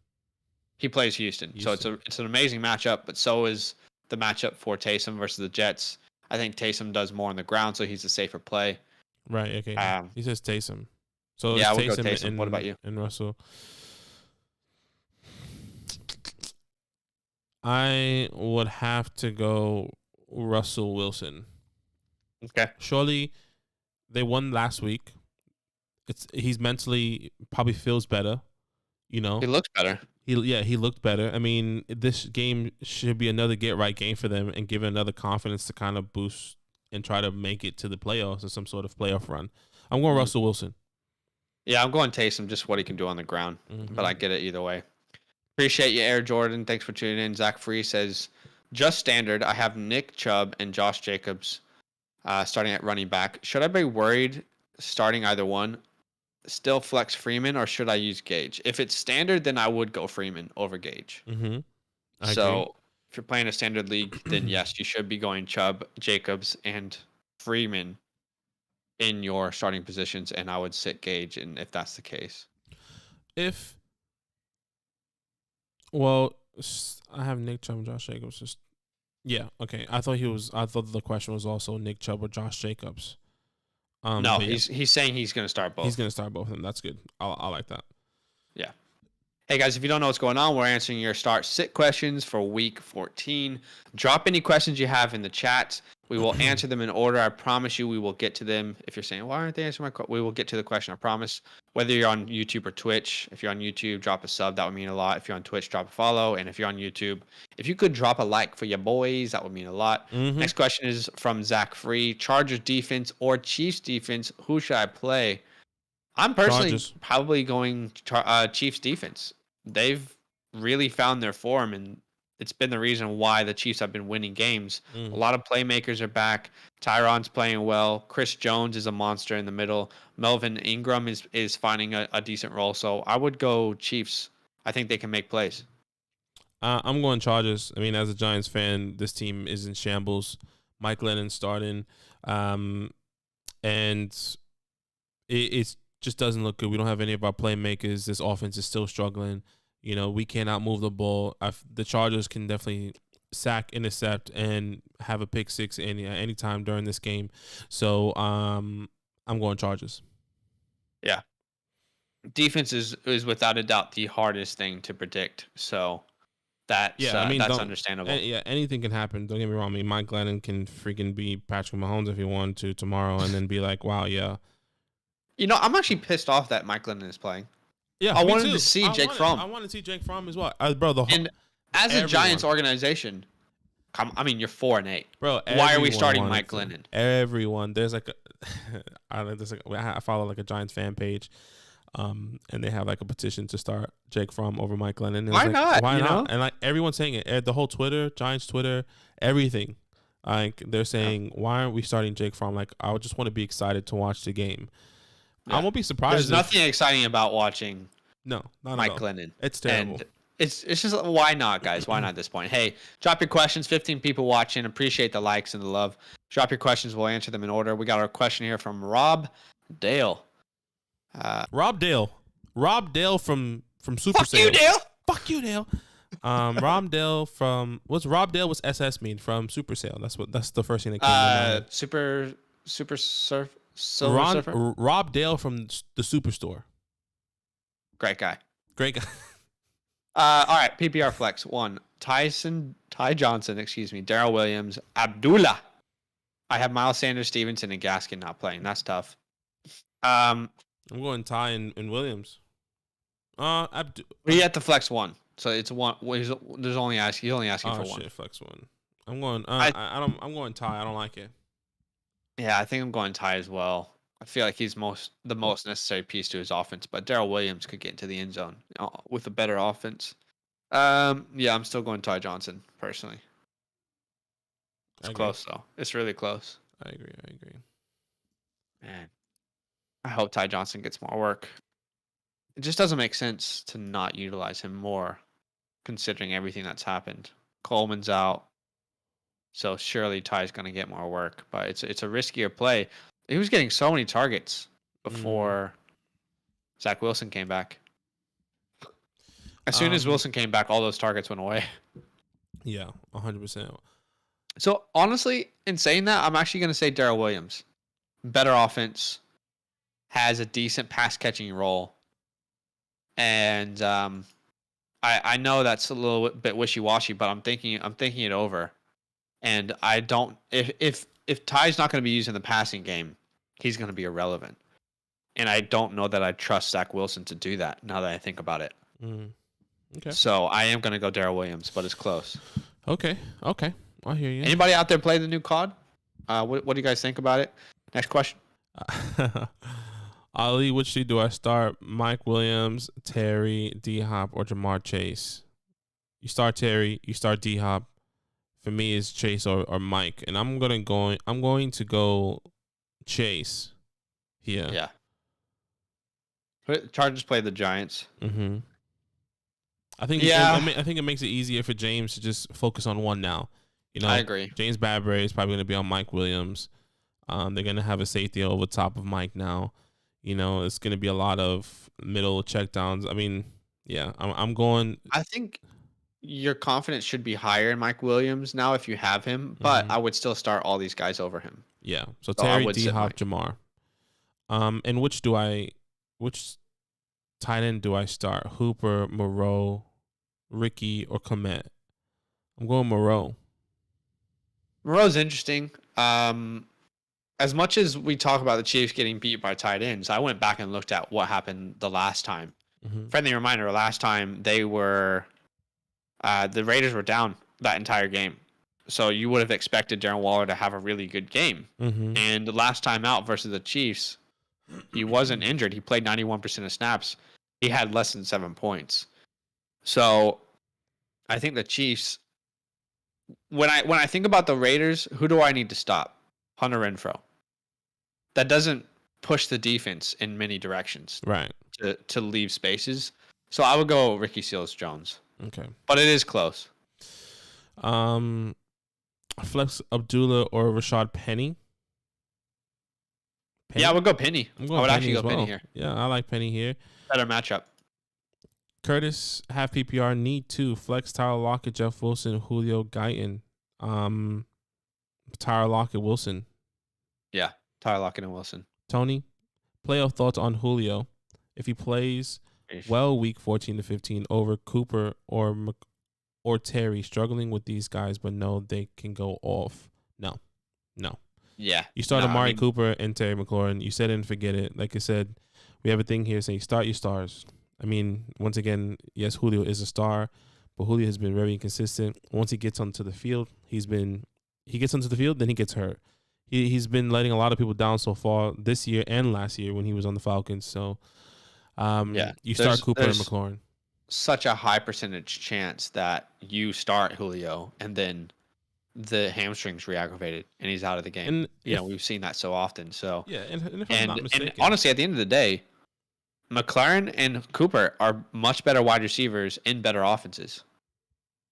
He plays Houston, so it's an amazing matchup. But so is the matchup for Taysom versus the Jets. I think Taysom does more on the ground, so he's a safer play. Right. Okay. He says Taysom. So yeah, I would go Taysom. What about you? And Russell. I would have to go Russell Wilson. Okay. Surely they won last week. He's mentally probably feels better. You know, he looks better. He looked better. I mean, this game should be another get right game for them and give it another confidence to kind of boost and try to make it to the playoffs or some sort of playoff run. I'm going Russell Wilson. Yeah, I'm going Taysom, just what he can do on the ground. But I get it either way. Appreciate you, Air Jordan. Thanks for tuning in. Zach Free says, just standard. I have Nick Chubb and Josh Jacobs starting at running back. Should I be worried starting either one? Still flex Freeman, or should I use Gage? If it's standard, then I would go Freeman over Gage. So if you're playing a standard league, then yes, you should be going Chubb, Jacobs, and Freeman in your starting positions, and I would sit Gage in if that's the case. I have Nick Chubb and Josh Jacobs. Okay. I thought the question was also Nick Chubb or Josh Jacobs. No, he's saying he's going to start both. He's going to start both of them. That's good. I like that. Yeah. Hey guys, if you don't know what's going on, we're answering your start sit questions for week 14. Drop any questions you have in the chat. We will answer them in order. I promise you we will get to them. If you're saying, why aren't they answering my question? We will get to the question, I promise. Whether you're on YouTube or Twitch, if you're on YouTube, drop a sub. That would mean a lot. If you're on Twitch, drop a follow. And if you're on YouTube, if you could drop a like for your boys, that would mean a lot. Next question is from Zach Free. Chargers defense or Chiefs defense, who should I play? I'm personally probably going Chiefs defense. They've really found their form, and it's been the reason why the Chiefs have been winning games. A lot of playmakers are back. Tyron's playing well. Chris Jones is a monster in the middle. Melvin Ingram is finding a decent role. So I would go Chiefs. I think they can make plays. I'm going Chargers. I mean, as a Giants fan, this team is in shambles. Mike Lennon starting, and it just doesn't look good. We don't have any of our playmakers. This offense is still struggling. You know, we cannot move the ball. The Chargers can definitely sack, intercept, and have a pick six any time during this game. So I'm going Chargers. Yeah. Defense is without a doubt the hardest thing to predict. So that's understandable. Anything can happen. Don't get me wrong. I mean, Mike Glennon can freaking be Patrick Mahomes if he wanted to tomorrow and then be like, wow, yeah. You know, I'm actually pissed off that Mike Glennon is playing. Yeah, I wanted to see Jake Fromm. I want to see Jake Fromm as well, bro. And as a Giants organization, you're 4-8. Bro, why are we starting Mike Glennon? Everyone, there's like I follow like a Giants fan page, and they have like a petition to start Jake Fromm over Mike Glennon. Why not? Why not? And like everyone's saying it, the whole Twitter, Giants Twitter, everything. Like they're saying, why aren't we starting Jake Fromm? Like I would just want to be excited to watch the game. Yeah. I won't be surprised. There's nothing exciting about watching. Not Mike Glennon. It's terrible. And it's just why not, guys? Why not at this point? Hey, drop your questions. 15 people watching. Appreciate the likes and the love. Drop your questions. We'll answer them in order. We got our question here from Rob Dale. Rob Dale from Super Sale. Fuck you, Dale. Fuck you, Dale. Rob Dale what's Rob Dale? What's SS mean from Super Sale? That's the first thing that came to mind. Super Surfer. Rob Dale from the Superstore. Great guy. All right, PPR flex 1. Ty Johnson, Darrell Williams, Abdullah. I have Miles Sanders, Stevenson, and Gaskin not playing. That's tough. I'm going Ty and Williams. We at the flex 1, so it's 1. He's only asking for 1. Shit, flex 1. I'm going. I'm going Ty. I don't like it. Yeah, I think I'm going Ty as well. I feel like he's the most necessary piece to his offense, but Darrell Williams could get into the end zone with a better offense. Yeah, I'm still going Ty Johnson personally. It's close though. It's really close. I agree. Man, I hope Ty Johnson gets more work. It just doesn't make sense to not utilize him more, considering everything that's happened. Coleman's out, so surely Ty's going to get more work, but it's a riskier play. He was getting so many targets before Zach Wilson came back. As soon as Wilson came back, all those targets went away. Yeah, 100%. So, honestly, in saying that, I'm actually going to say Darrell Williams. Better offense, has a decent pass-catching role. And I know that's a little bit wishy-washy, but I'm thinking it over. And I don't... If Ty's not going to be used in the passing game, he's going to be irrelevant. And I don't know that I trust Zach Wilson to do that now that I think about it. Okay. So I am going to go Darrell Williams, but it's close. Okay. I hear you. Anybody out there play the new COD? What do you guys think about it? Next question. Ali, which do I start? Mike Williams, Terry, D-Hop, or Jamar Chase? You start Terry, you start D-Hop. For me, it's Chase or Mike, and I'm going to go Chase here. Yeah. Chargers play the Giants. Mm-hmm. I think it makes it easier for James to just focus on one now. You know, I agree. James Bradbury is probably going to be on Mike Williams. They're going to have a safety over top of Mike now. You know, it's going to be a lot of middle checkdowns. I mean, yeah, I'm going. I think your confidence should be higher in Mike Williams now if you have him, but I would still start all these guys over him. Yeah. So Terry, D-Hop, Jamar. And which Tight end, do I start Hooper, Moreau, Ricky, or Clement? I'm going Moreau. Moreau's interesting. As much as we talk about the Chiefs getting beat by tight ends, I went back and looked at what happened the last time. Friendly reminder, last time they were the Raiders were down that entire game. So you would have expected Darren Waller to have a really good game. And the last time out versus the Chiefs, he wasn't injured. He played 91% of snaps. He had less than 7 points. So I think the Chiefs, when I think about the Raiders, who do I need to stop? Hunter Renfrow. That doesn't push the defense in many directions. Right. To leave spaces. So I would go Ricky Seals-Jones. Okay. But it is close. Flex Abdullah or Rashad Penny? Yeah, I would go Penny. I would actually go Penny here. Yeah, I like Penny here. Better matchup. Curtis, half PPR, need to flex Tyler Lockett, Jeff Wilson, Julio Guyton. Tyler Lockett, Wilson. Yeah, Tyler Lockett and Wilson. Tony, playoff thoughts on Julio. If he plays well week 14 to 15 over Cooper or Terry, struggling with these guys, but no, they can go off. No. Yeah. You start Amari Cooper and Terry McLaurin. You said it and forget it. Like I said, we have a thing here saying start your stars. I mean, once again, yes, Julio is a star, but Julio has been very inconsistent. Once he gets onto the field, he gets onto the field, then he gets hurt. He's been letting a lot of people down so far this year and last year when he was on the Falcons. So, you start Cooper and McLaurin. Such a high percentage chance that you start Julio and then the hamstrings re-aggravated and he's out of the game. And we've seen that so often. So yeah, and if I'm not mistaken, and honestly, at the end of the day, McLaurin and Cooper are much better wide receivers in better offenses.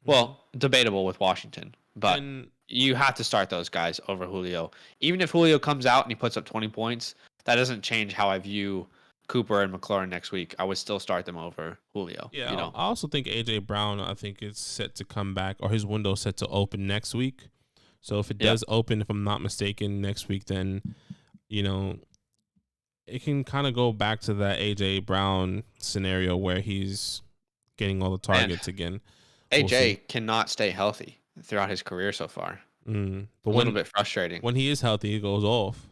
Well, debatable with Washington, but you have to start those guys over Julio. Even if Julio comes out and he puts up 20 points, that doesn't change how I view Cooper and McLaurin next week. I would still start them over Julio. Yeah, I also think A.J. Brown, I think is set to come back, or his window is set to open next week. So if it does open, if I'm not mistaken, next week, then, it can kind of go back to that A.J. Brown scenario where he's getting all the targets again. A.J. cannot stay healthy throughout his career so far. But a little bit frustrating. When he is healthy, he goes off.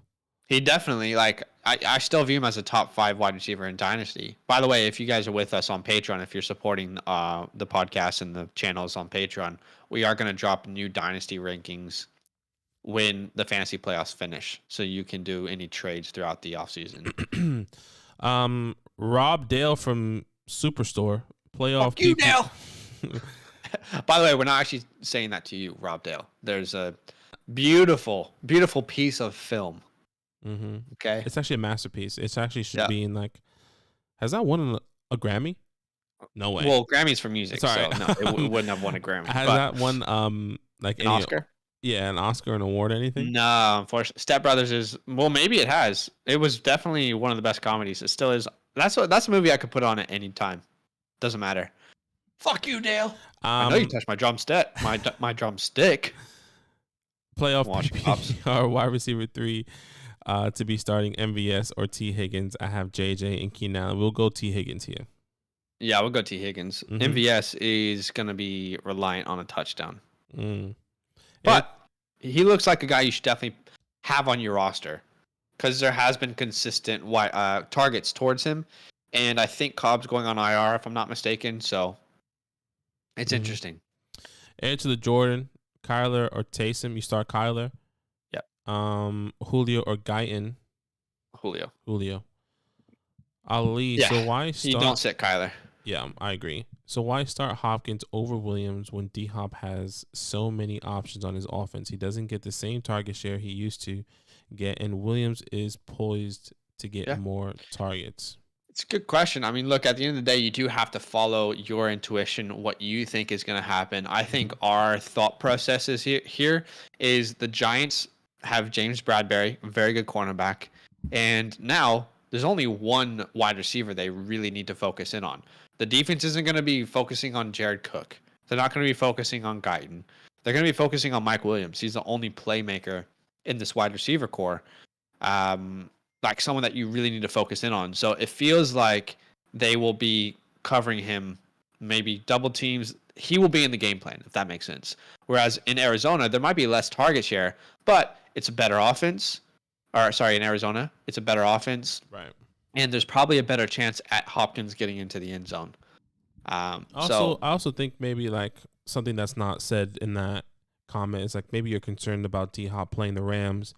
He definitely, I still view him as a top 5 wide receiver in Dynasty. By the way, if you guys are with us on Patreon, if you're supporting the podcast and the channels on Patreon, we are going to drop new Dynasty rankings when the fantasy playoffs finish. So you can do any trades throughout the offseason. Rob Dale from Superstore. Playoff. Fuck you, Dale! By the way, we're not actually saying that to you, Rob Dale. There's a beautiful, beautiful piece of film. Okay, it's actually a masterpiece. It actually should be in has that won a Grammy? No way. Well, Grammys for music, so no, it wouldn't have won a Grammy. Has that won an Oscar? Yeah, an Oscar, an award, anything? No, unfortunately, Step Brothers is maybe it has. It was definitely one of the best comedies. It still is. That's a movie I could put on at any time. Doesn't matter. Fuck you, Dale. I know you touched my drumstick. My drumstick. Playoff PPR wide receiver 3. To be starting MVS or T. Higgins. I have JJ and Keenan Allen. We'll go T. Higgins here. Yeah, we'll go T. Higgins. MVS is going to be reliant on a touchdown. But he looks like a guy you should definitely have on your roster because there has been consistent targets towards him. And I think Cobb's going on IR, if I'm not mistaken. So it's interesting. Add to the Jordan, Kyler or Taysom. You start Kyler. Julio or Guyton? Julio. Ali. So why start? You don't sit Kyler. Yeah, I agree. So why start Hopkins over Williams when D-Hop has so many options on his offense? He doesn't get the same target share he used to get, and Williams is poised to get more targets. It's a good question. I mean, look, at the end of the day, you do have to follow your intuition, what you think is going to happen. I think our thought process is here is the Giants have James Bradbury, a very good cornerback, and now there's only one wide receiver they really need to focus in on. The defense isn't going to be focusing on Jared Cook. They're not going to be focusing on Guyton. They're going to be focusing on Mike Williams. He's the only playmaker in this wide receiver core, like someone that you really need to focus in on. So it feels like they will be covering him, maybe double teams. He will be in the game plan, if that makes sense. Whereas in Arizona, there might be less target share, but it's a better offense. Or sorry, in Arizona, it's a better offense. Right. And there's probably a better chance at Hopkins getting into the end zone. I also think maybe like something that's not said in that comment is like maybe you're concerned about D-Hop playing the Rams,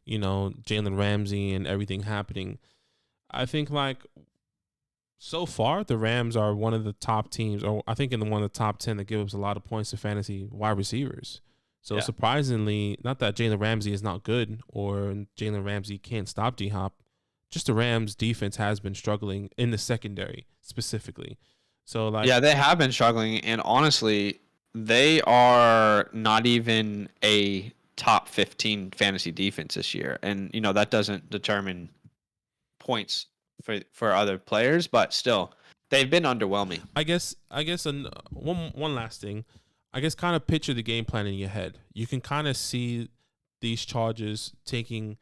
you know, Jalen Ramsey and everything happening. I think like so far the Rams are one of the top teams, or I think in one of the top 10 that give us a lot of points to fantasy wide receivers. So surprisingly, not that Jalen Ramsey is not good or Jalen Ramsey can't stop D-Hop, just the Rams defense has been struggling in the secondary specifically. So like, yeah, they have been struggling, and honestly, they are not even a top 15 fantasy defense this year. And you know that doesn't determine points for other players, but still, they've been underwhelming. I guess one last thing. I guess kind of picture the game plan in your head. You can kind of see these Chargers taking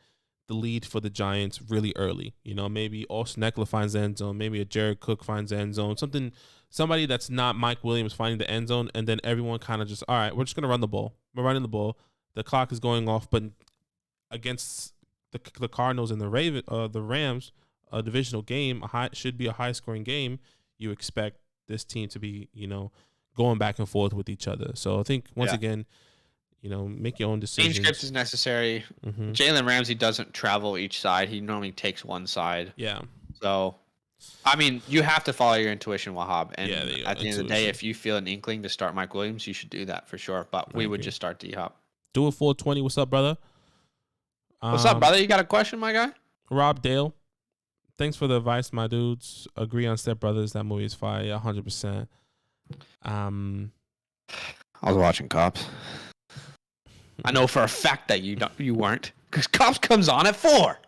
the lead for the Giants really early. You know, maybe Austin Eckler finds the end zone, maybe a Jared Cook finds the end zone, somebody that's not Mike Williams finding the end zone, and then everyone kind of just, all right, we're just gonna run the ball. We're running the ball. The clock is going off, but against the Cardinals and the Rams, a divisional game, should be a high scoring game. You expect this team to be, you know, going back and forth with each other. So I think once again, you know, make your own decisions. Change script is necessary. Mm-hmm. Jalen Ramsey doesn't travel each side. He normally takes one side. Yeah. So, I mean, you have to follow your intuition, Wahab. And at the end of the day, if you feel an inkling to start Mike Williams, you should do that for sure. But we would just start D-Hop. Do it 420. What's up, brother? What's up, brother? You got a question, my guy? Rob Dale. Thanks for the advice, my dudes. Agree on Step Brothers. That movie is fire. 100%. I was watching Cops. I know for a fact that you weren't, because Cops comes on at 4.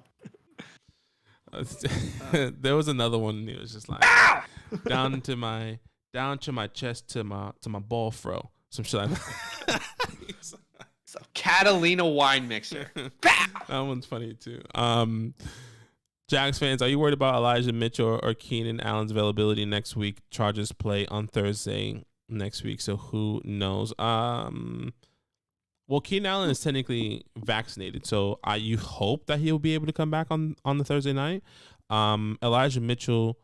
There was another one. It was just like down to my chest to my ball fro. Some shit like that. So Catalina wine mixer. That one's funny too. Jags fans, are you worried about Elijah Mitchell or Keenan Allen's availability next week? Chargers play on Thursday next week, so who knows? Well, Keenan Allen is technically vaccinated, so you hope that he'll be able to come back on the Thursday night. Elijah Mitchell,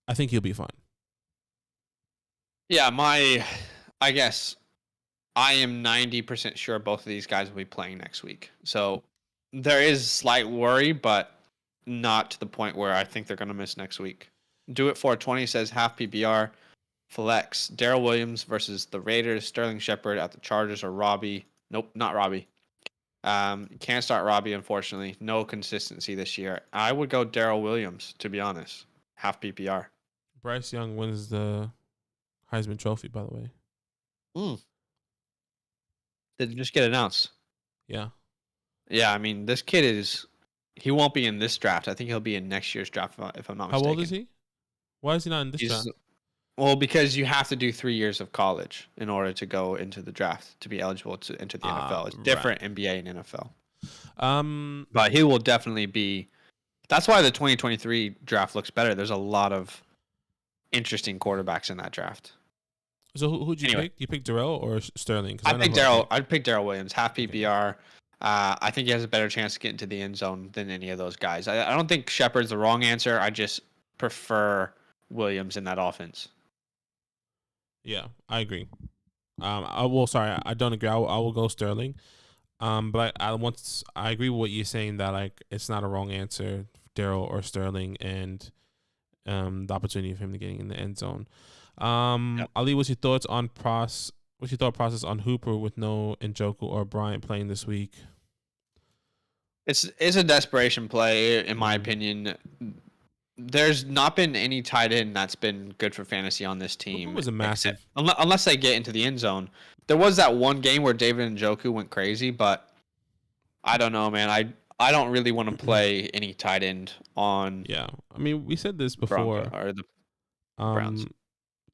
I think he'll be fine. Yeah, I guess I am 90% sure both of these guys will be playing next week. So there is slight worry, but not to the point where I think they're going to miss next week. Do It 420 says half PPR. Flex. Darrell Williams versus the Raiders. Sterling Shepard at the Chargers or Robbie. Nope, not Robbie. Can't start Robbie, unfortunately. No consistency this year. I would go Darrell Williams, to be honest. Half PPR. Bryce Young wins the Heisman Trophy, by the way. Did it just get announced? Yeah. Yeah, I mean, this kid he won't be in this draft. I think he'll be in next year's draft, if I'm not mistaken. How old is he? Why is he not in this draft? Well, because you have to do 3 years of college in order to go into the draft to be eligible to enter the NFL. It's different NBA and NFL. But he will definitely be. That's why the 2023 draft looks better. There's a lot of interesting quarterbacks in that draft. So who'd you pick? You picked Darrell or Sterling? I'd pick Darrell Williams, half PPR. I think he has a better chance to get into the end zone than any of those guys. I don't think Shepard's the wrong answer. I just prefer Williams in that offense. Yeah, I agree. I don't agree. I will go Sterling. But I agree with what you're saying that like it's not a wrong answer, Darrell or Sterling, and the opportunity of him to getting in the end zone. Ali, what's your thoughts on What's your thought process on Hooper with no Njoku or Bryant playing this week? It's a desperation play, in my opinion. There's not been any tight end that's been good for fantasy on this team. Hooper was a massive, unless they get into the end zone. There was that one game where David Njoku went crazy, but I don't know, man. I don't really want to play any tight end on. Yeah, I mean, we said this before. Or the Browns.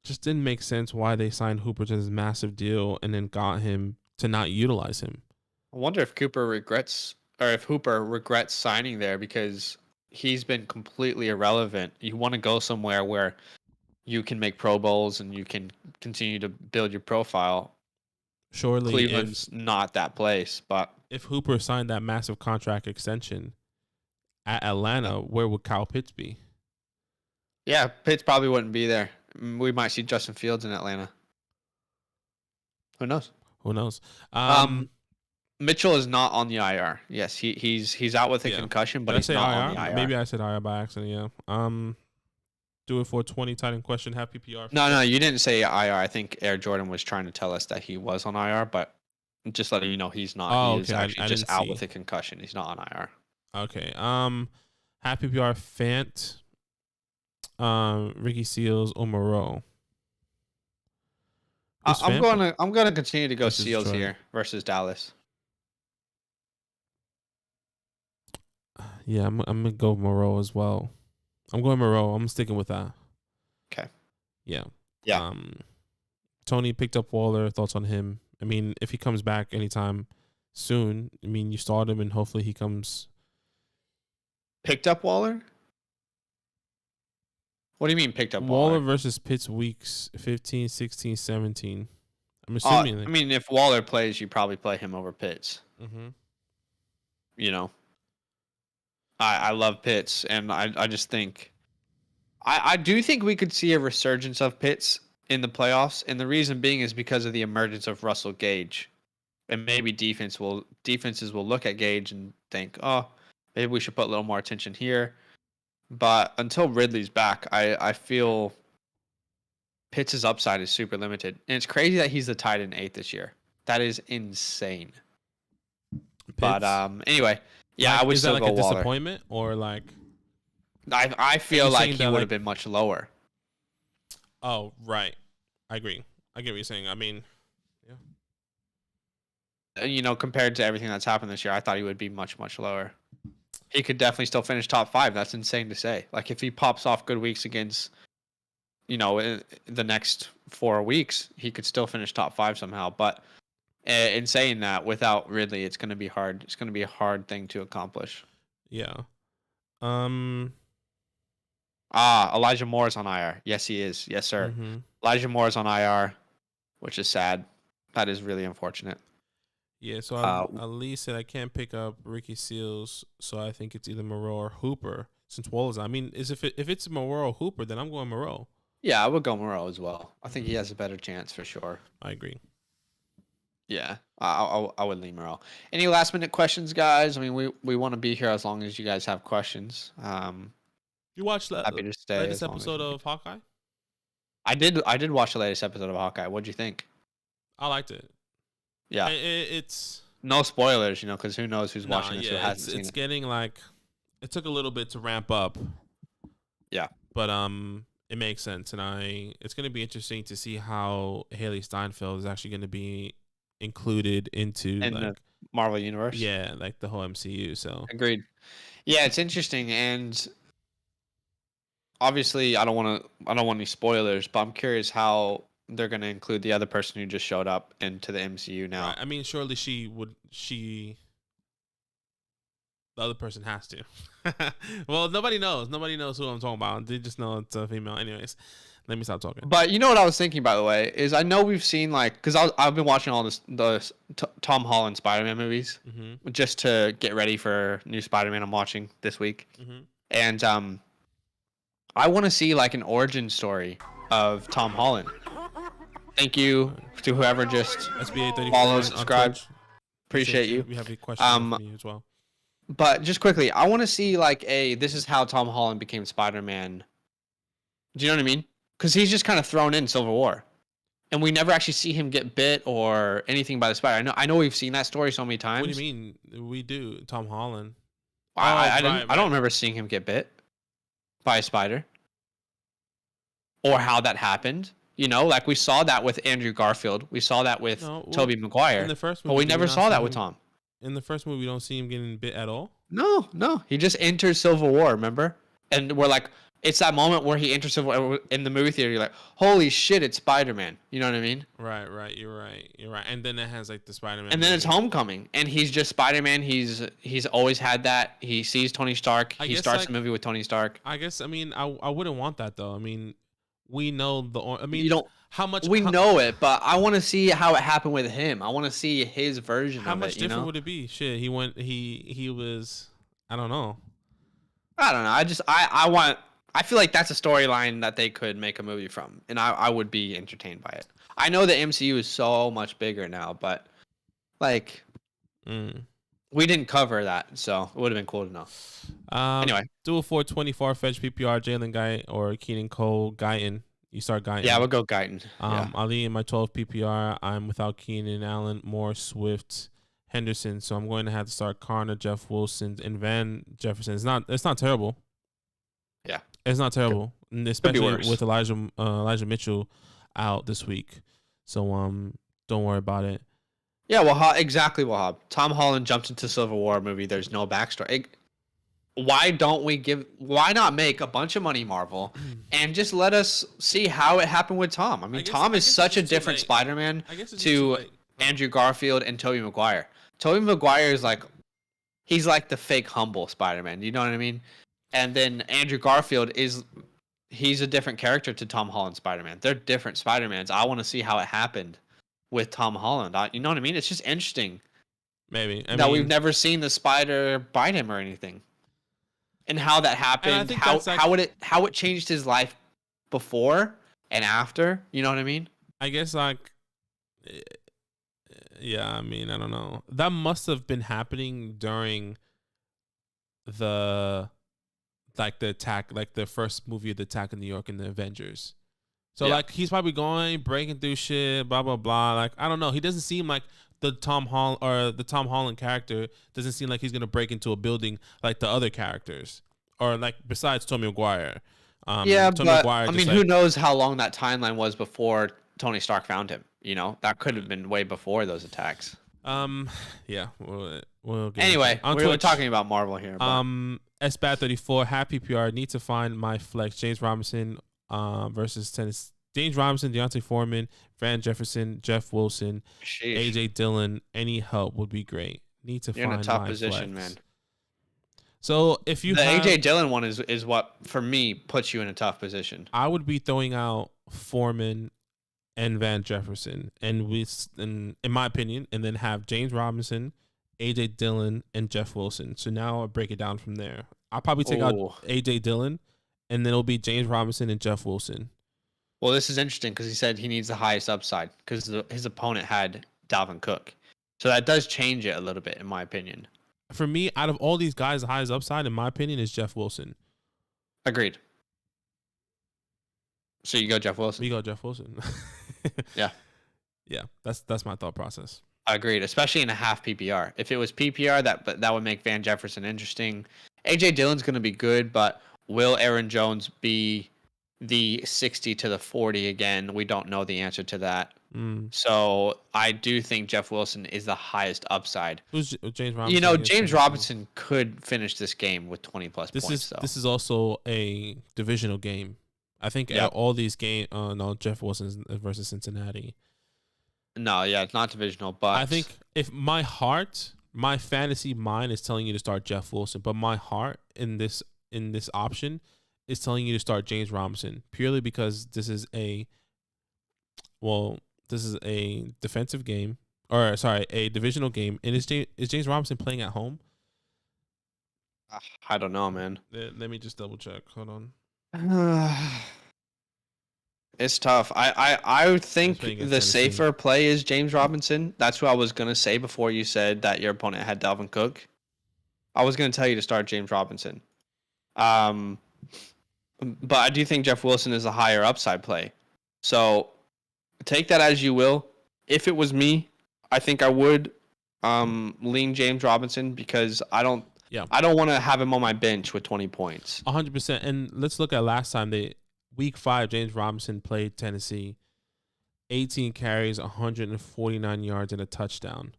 Just didn't make sense why they signed Hooper to this massive deal and then got him to not utilize him. I wonder if Hooper regrets signing there, because he's been completely irrelevant. You want to go somewhere where you can make Pro Bowls and you can continue to build your profile. Surely, Cleveland's not that place. But if Hooper signed that massive contract extension at Atlanta, where would Kyle Pitts be? Yeah, Pitts probably wouldn't be there. We might see Justin Fields in Atlanta. Who knows? Who knows? Mitchell is not on the IR. Yes, he's out with a concussion, but he's not on the IR. Maybe I said IR by accident. Yeah. Do it for 20 tight end question. Have PPR. No, you didn't say IR. I think Air Jordan was trying to tell us that he was on IR, but just letting you know he's not. Oh, he's actually just out with a concussion. He's not on IR. Okay. Have PPR Fant, Ricky Seals, or Moreau. I'm gonna continue to go Seals here versus Dallas. Yeah, I'm gonna go Moreau as well. I'm going Moreau. I'm sticking with that. Okay. Yeah. Yeah. Tony picked up Waller. Thoughts on him? I mean, if he comes back anytime soon, I mean, you start him and hopefully he comes. Picked up Waller? What do you mean picked up Waller versus Pitts weeks 15, 16, 17. I'm assuming. I mean, if Waller plays, you probably play him over Pitts. Mm-hmm. You know. I love Pitts, and I just think I do think we could see a resurgence of Pitts in the playoffs, and the reason being is because of the emergence of Russell Gage, and maybe defenses will look at Gage and think, oh, maybe we should put a little more attention here. But until Ridley's back, I feel Pitts' upside is super limited, and it's crazy that he's the tight end 8 this year. That is insane. Pitts? But anyway. Yeah, I would still go Waller. Is that like a disappointment or like? I feel like he would have been much lower. Oh, right. I agree. I get what you're saying. I mean, yeah. You know, compared to everything that's happened this year, I thought he would be much, much lower. He could definitely still finish top 5. That's insane to say. Like, if he pops off good weeks against, you know, in the next 4 weeks, he could still finish top 5 somehow. But in saying that, without Ridley, it's going to be hard. It's going to be a hard thing to accomplish. Yeah. Elijah Moore is on IR. Yes, he is. Yes, sir. Mm-hmm. Elijah Moore is on IR, which is sad. That is really unfortunate. Yeah, so Ali said I can't pick up Ricky Seals, so I think it's either Moreau or Hooper. Since Waller's, I mean, if it's Moreau or Hooper, then I'm going Moreau. Yeah, I would go Moreau as well. I think he has a better chance for sure. I agree. Yeah, I would lean Moreau. Any last minute questions, guys? I mean, we want to be here as long as you guys have questions. You watched the latest episode of Hawkeye? I did watch the latest episode of Hawkeye. What'd you think? I liked it. Yeah, it's no spoilers, you know, because who knows who's watching this who hasn't seen it. It's getting like it took a little bit to ramp up. Yeah, but it makes sense, and it's going to be interesting to see how Haley Steinfeld is actually going to be included into the Marvel universe. Yeah, like the whole MCU. So agreed. Yeah, it's interesting, and obviously, I don't want any spoilers, but I'm curious how they're going to include the other person who just showed up into the MCU now. Right. I mean, surely the other person has to. Well, nobody knows. Nobody knows who I'm talking about. They just know it's a female. Anyways, let me stop talking. But you know what I was thinking, by the way, is I know we've seen because I've been watching all the Tom Holland Spider-Man movies just to get ready for new Spider-Man I'm watching this week, and I want to see like an origin story of Tom Holland. Thank you to whoever just followed, subscribed. Appreciate you. We have a question from you as well. But just quickly, I want to see this is how Tom Holland became Spider-Man. Do you know what I mean? Because he's just kind of thrown in Civil War, and we never actually see him get bit or anything by the spider. I know we've seen that story so many times. What do you mean? We do. Tom Holland. I don't remember seeing him get bit by a spider, or how that happened. You know, like we saw that with Andrew Garfield. We saw that with Tobey Maguire. In the first movie, but we never saw that with Tom. In the first movie, we don't see him getting bit at all? No. He just enters Civil War, remember? And we're like, it's that moment where he enters in the movie theater. You're like, holy shit, it's Spider-Man. You know what I mean? Right. You're right. And then it has like the Spider-Man. And then it's Homecoming, and he's just Spider-Man. He's always had that. He sees Tony Stark. He starts the movie with Tony Stark. I guess. I mean, I wouldn't want that though. I mean, we know the. I mean, you don't. How much we know it, but I want to see how it happened with him. I want to see his version of it. How much different would it be? Shit, he went. He was. I don't know. I feel like that's a storyline that they could make a movie from, and I would be entertained by it. I know the MCU is so much bigger now, but like, we didn't cover that, so it would have been cool to know. Anyway, dual 420 far-fetched PPR, Jalen Guy or Keenan Cole Guyton. You start Guyton. Yeah, we'll go Guyton. Ali in my 12 PPR. I'm without Keenan Allen, Moore, Swift, Henderson. So I'm going to have to start Carner, Jeff Wilson, and Van Jefferson. It's not terrible. Yeah, it's not terrible, especially with Elijah Mitchell out this week. So don't worry about it. Yeah, well, exactly, Wahab. Tom Holland jumped into Civil War movie. There's no backstory. Why not make a bunch of money, Marvel, and just let us see how it happened with Tom? I mean, Tom is such a different Spider-Man to Andrew Garfield and Tobey Maguire. Tobey Maguire is like, he's like the fake humble Spider-Man. You know what I mean? And then Andrew Garfield he's a different character to Tom Holland Spider-Man. They're different Spider-Mans. I want to see how it happened with Tom Holland. You know what I mean? It's just interesting. Maybe. We've never seen the spider bite him or anything. And how that happened, how it changed his life before and after. You know what I mean? I guess yeah, I mean, I don't know. That must have been happening during the attack, like the first movie of the attack in New York in the Avengers. So like he's probably going, breaking through shit, blah blah blah. Like I don't know. He doesn't seem like the Tom Holland character doesn't seem like he's gonna break into a building like the other characters, or like besides Tobey Maguire. Maguire, I mean, who knows how long that timeline was before Tony Stark found him? You know, that could have been way before those attacks. Yeah. We'll get anyway, we're talking about Marvel here. But. SBAT34, happy PR. Need to find my flex. James Robinson versus tennis. James Robinson, Deontay Foreman, Van Jefferson, Jeff Wilson, AJ Dillon. Any help would be great. Need to find in a tough my position, flex. man. So if you AJ Dillon one is what for me puts you in a tough position. I would be throwing out Foreman and Van Jefferson, and in my opinion, and then have James Robinson, AJ Dillon, and Jeff Wilson. So now I'll break it down from there. I'll probably take out AJ Dillon, and then it'll be James Robinson and Jeff Wilson. Well, this is interesting because he said he needs the highest upside because his opponent had Dalvin Cook. So that does change it a little bit, in my opinion. For me, out of all these guys, the highest upside, in my opinion, is Jeff Wilson. Agreed. So you go Jeff Wilson? We go Jeff Wilson. Yeah. Yeah, that's my thought process. Agreed, especially in a half PPR. If it was PPR, that would make Van Jefferson interesting. AJ Dillon's going to be good, but will Aaron Jones be the 60 to the 40 again? We don't know the answer to that. So I do think Jeff Wilson is the highest upside. Who's James Robinson? You know, James Robinson could finish this game with 20 plus points. This is also a divisional game. I think all these games. No, Jeff Wilson versus Cincinnati. No, yeah, it's not divisional, but I think if my fantasy mind is telling you to start Jeff Wilson, but my heart in this option is telling you to start James Robinson purely because this is a defensive game, or sorry, a divisional game. And is James Robinson playing at home? I don't know, man. Let me just double check. Hold on. It's tough. I would think the safer play is James Robinson. That's what I was going to say before you said that your opponent had Dalvin Cook. I was going to tell you to start James Robinson. But I do think Jeff Wilson is a higher upside play. So take that as you will. If it was me, I think I would lean James Robinson because I don't want to have him on my bench with 20 points. 100%. And let's look at last time. Week 5, James Robinson played Tennessee. 18 carries, 149 yards, and a touchdown.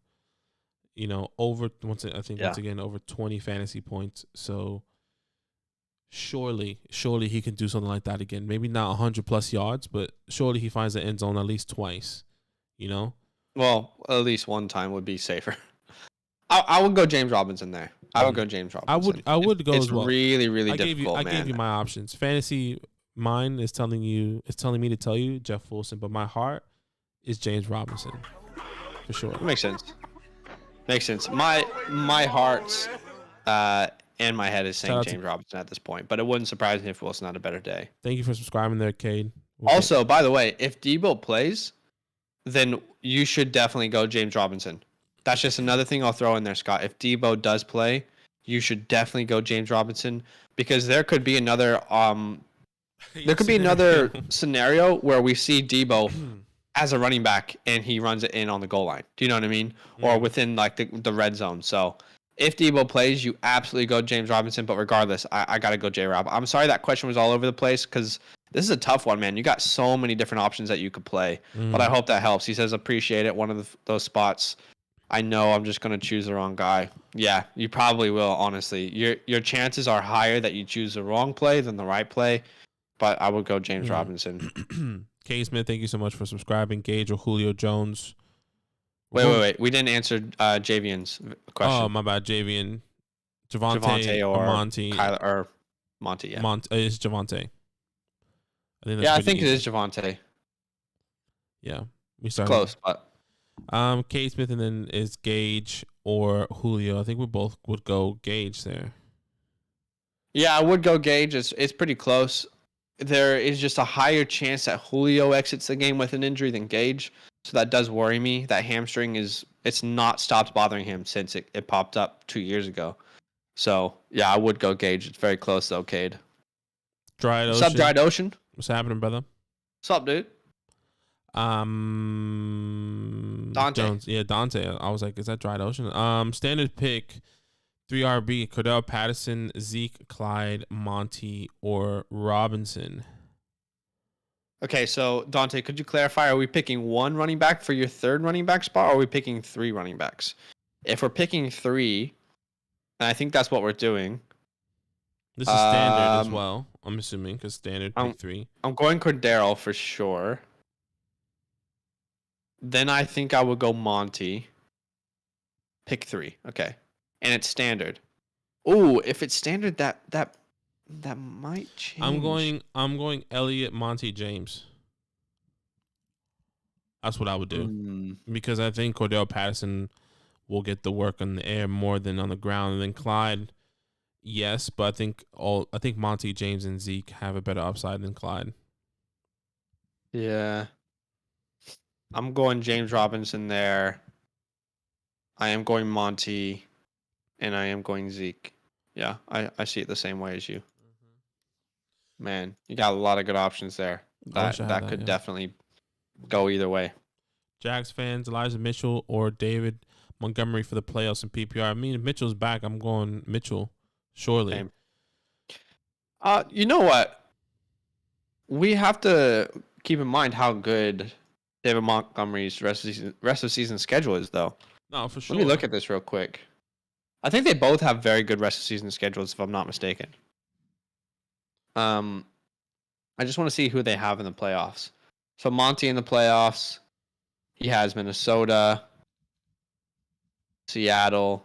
You know, once again, over 20 fantasy points. So surely he can do something like that again. Maybe not 100+ yards, but surely he finds the end zone at least twice. You know? Well, at least one time would be safer. I would go James Robinson there. I would go James Robinson. I would go as well. It's really, really difficult, I man. gave you my options. Fantasy, mine is telling me to tell you Jeff Wilson, but my heart is James Robinson for sure. Makes sense. Makes sense. My heart and my head is saying James Robinson at this point, but it wouldn't surprise me if Wilson had a better day. Thank you for subscribing there, Cade. Also, by the way, if Debo plays, then you should definitely go James Robinson. That's just another thing I'll throw in there, Scott. If Debo does play, you should definitely go James Robinson because there could be another scenario where we see Debo as a running back and he runs it in on the goal line. Do you know what I mean? Or within like the red zone. So if Debo plays, you absolutely go James Robinson. But regardless, I got to go J-Rob. I'm sorry that question was all over the place because this is a tough one, man. You got so many different options that you could play. But I hope that helps. He says, appreciate it. One of those spots. I know I'm just going to choose the wrong guy. Yeah, you probably will, honestly. Your chances are higher that you choose the wrong play than the right play. But I would go James Robinson. K. Smith, thank you so much for subscribing. Gage or Julio Jones. Wait. We didn't answer Javian's question. Oh, my bad. Javian. Javonte or Monty. Kyler, or Monty, yeah. It's Javonte. I think it is Javonte. Yeah. We started. Close, but. K. Smith and then is Gage or Julio. I think we both would go Gage there. Yeah, I would go Gage. It's pretty close. There is just a higher chance that Julio exits the game with an injury than Gage. So that does worry me. That hamstring it's not stopped bothering him since it popped up 2 years ago. So yeah, I would go Gage. It's very close though, Cade. Dried Ocean. What's up, Dried Ocean? What's happening, brother? What's up, dude? Dante. Jones. Yeah, Dante. I was like, is that Dried Ocean? Standard pick, 3RB, Cordell Patterson, Zeke, Clyde, Monty, or Robinson. Okay, so Dante, could you clarify? Are we picking one running back for your third running back spot, or are we picking three running backs? If we're picking three, and I think that's what we're doing. This is standard as well, I'm assuming, because standard pick three. I'm going Cordero for sure. Then I think I would go Monty. Pick three. Okay. And it's standard. Ooh, if it's standard, that might change. I'm going Elliott, Monty, James. That's what I would do. Because I think Cordell Patterson will get the work on the air more than on the ground. And then Clyde, yes, but I think Monty, James, and Zeke have a better upside than Clyde. Yeah. I'm going James Robinson there. I am going Monty, and I am going Zeke. Yeah, I see it the same way as you. Man, you got a lot of good options there. That could definitely go either way. Jags fans, Elijah Mitchell or David Montgomery for the playoffs in PPR. I mean, if Mitchell's back, I'm going Mitchell, surely. Same. You know what? We have to keep in mind how good David Montgomery's rest of season schedule is, though. No, for sure. Let me look at this real quick. I think they both have very good rest of season schedules, if I'm not mistaken. I just want to see who they have in the playoffs. So Monty in the playoffs, he has Minnesota, Seattle,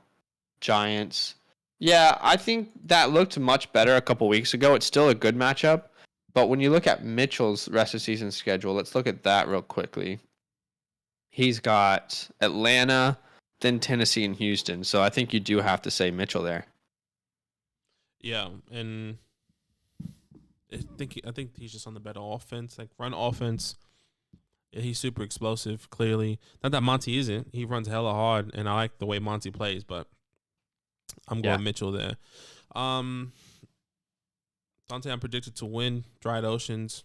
Giants. Yeah, I think that looked much better a couple weeks ago. It's still a good matchup. But when you look at Mitchell's rest of season schedule, let's look at that real quickly. He's got Atlanta, then Tennessee and Houston. So I think you do have to say Mitchell there. Yeah, and I think he's just on the better offense, like run offense. Yeah, he's super explosive, clearly. Not that Monty isn't. He runs hella hard, and I like the way Monty plays, but I'm going Mitchell there. Dante, I'm predicted to win. Dried Oceans.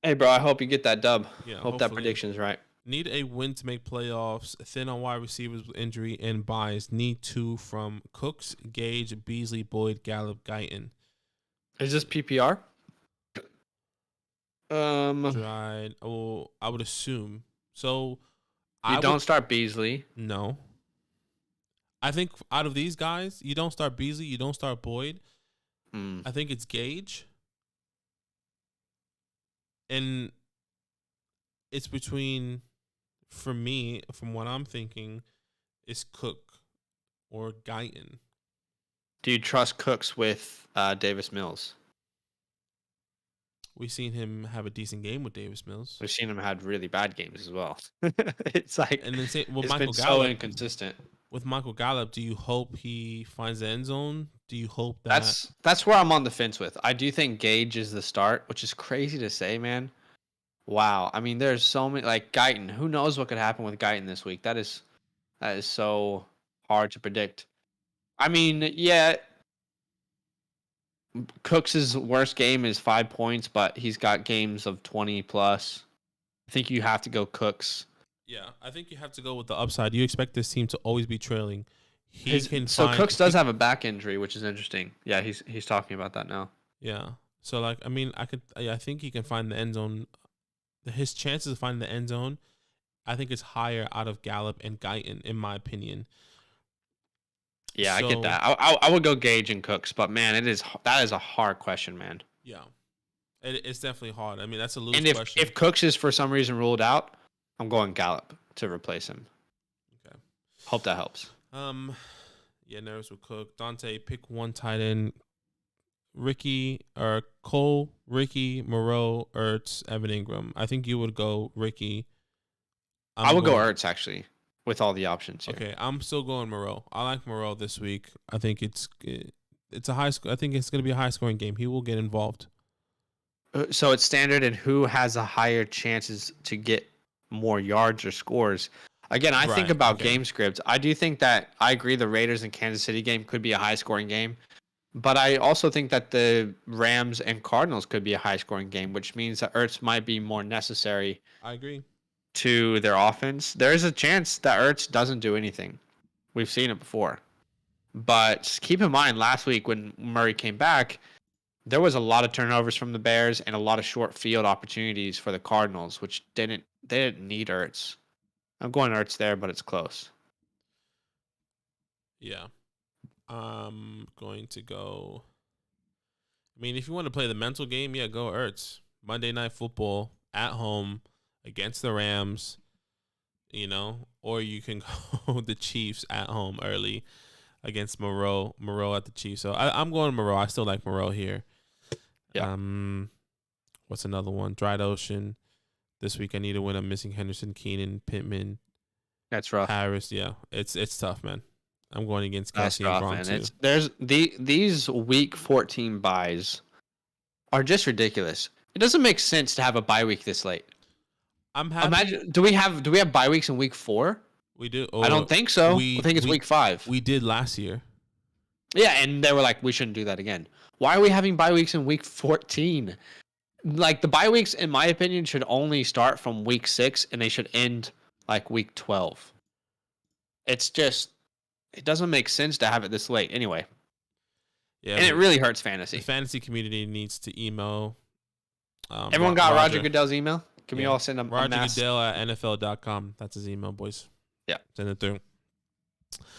Hey, bro, I hope you get that dub. Yeah, hope that prediction's right. Need a win to make playoffs. Thin on wide receivers with injury and buys. Need 2 from Cooks, Gage, Beasley, Boyd, Gallup, Guyton. Is this PPR? Dried. Oh, I would assume. So you don't start Beasley. No. I think out of these guys, you don't start Beasley, you don't start Boyd. I think it's Gage. And it's between, for me, from what I'm thinking, is Cook or Guyton. Do you trust Cooks with Davis Mills? We've seen him have a decent game with Davis Mills. We've seen him had really bad games as well. It's like, and then with it's Michael been Gallup, so inconsistent. With Michael Gallup, do you hope he finds the end zone? Do you hope that that's where I'm on the fence with? I do think Gage is the start, which is crazy to say, man. Wow. I mean, there's so many, like Guyton. Who knows what could happen with Guyton this week? That is so hard to predict. I mean, yeah, Cooks' worst game is 5 points, but he's got games of 20 plus. I think you have to go Cooks. Yeah, I think you have to go with the upside. You expect this team to always be trailing. Cooks does have a back injury, which is interesting. Yeah, he's talking about that now. Yeah. So like, I mean, I think he can find the end zone. His chances of finding the end zone, I think, is higher out of Gallup and Guyton, in my opinion. Yeah, I get that. I would go Gage and Cooks, but man, that is a hard question, man. Yeah, it's definitely hard. I mean, that's a loose question. If Cooks is for some reason ruled out, I'm going Gallup to replace him. Okay. Hope that helps. Yeah, nervous with Cook. Dante, pick one tight end. Cole, Ricky, Moreau, Ertz, Evan Ingram. I think you would go Ricky. I would go Ertz, actually, with all the options here. Okay, I'm still going Moreau. I like Moreau this week. I think it's a high. I think it's going to be a high scoring game. He will get involved. So it's standard, and who has a higher chances to get more yards or scores? Again, I think about game scripts. I do think that I agree the Raiders and Kansas City game could be a high scoring game. But I also think that the Rams and Cardinals could be a high scoring game, which means that Ertz might be more necessary. I agree. To their offense. There is a chance that Ertz doesn't do anything. We've seen it before. But keep in mind, last week when Murray came back, there was a lot of turnovers from the Bears and a lot of short field opportunities for the Cardinals, which they didn't need Ertz. I'm going Ertz there, but it's close. Yeah. I'm going to go. I mean, if you want to play the mental game, yeah, go Ertz. Monday Night Football at home against the Rams, or you can go the Chiefs at home early against Moreau at the Chiefs. So I'm going Moreau. I still like Moreau here. Yeah. What's another one? Dried Ocean. This week I need to win. I'm missing Henderson, Keenan, Pittman. That's rough. Harris, yeah. It's tough, man. I'm going against Kelsey and Gronk too. There's these week 14 buys are just ridiculous. It doesn't make sense to have a bye week this late. I'm happy. Imagine, do we have bye weeks in week 4? We do. I don't think so. I think it's week 5. We did last year. Yeah, and they were like, we shouldn't do that again. Why are we having bye weeks in week 14? Like, the bye weeks, in my opinion, should only start from week 6, and they should end like week 12. It's just, it doesn't make sense to have it this late. Anyway. Yeah, and it really hurts fantasy. The fantasy community needs to email. Everyone got Roger Goodell's email? Can we all send him Roger Goodell at NFL.com. That's his email, boys. Yeah. Send it through.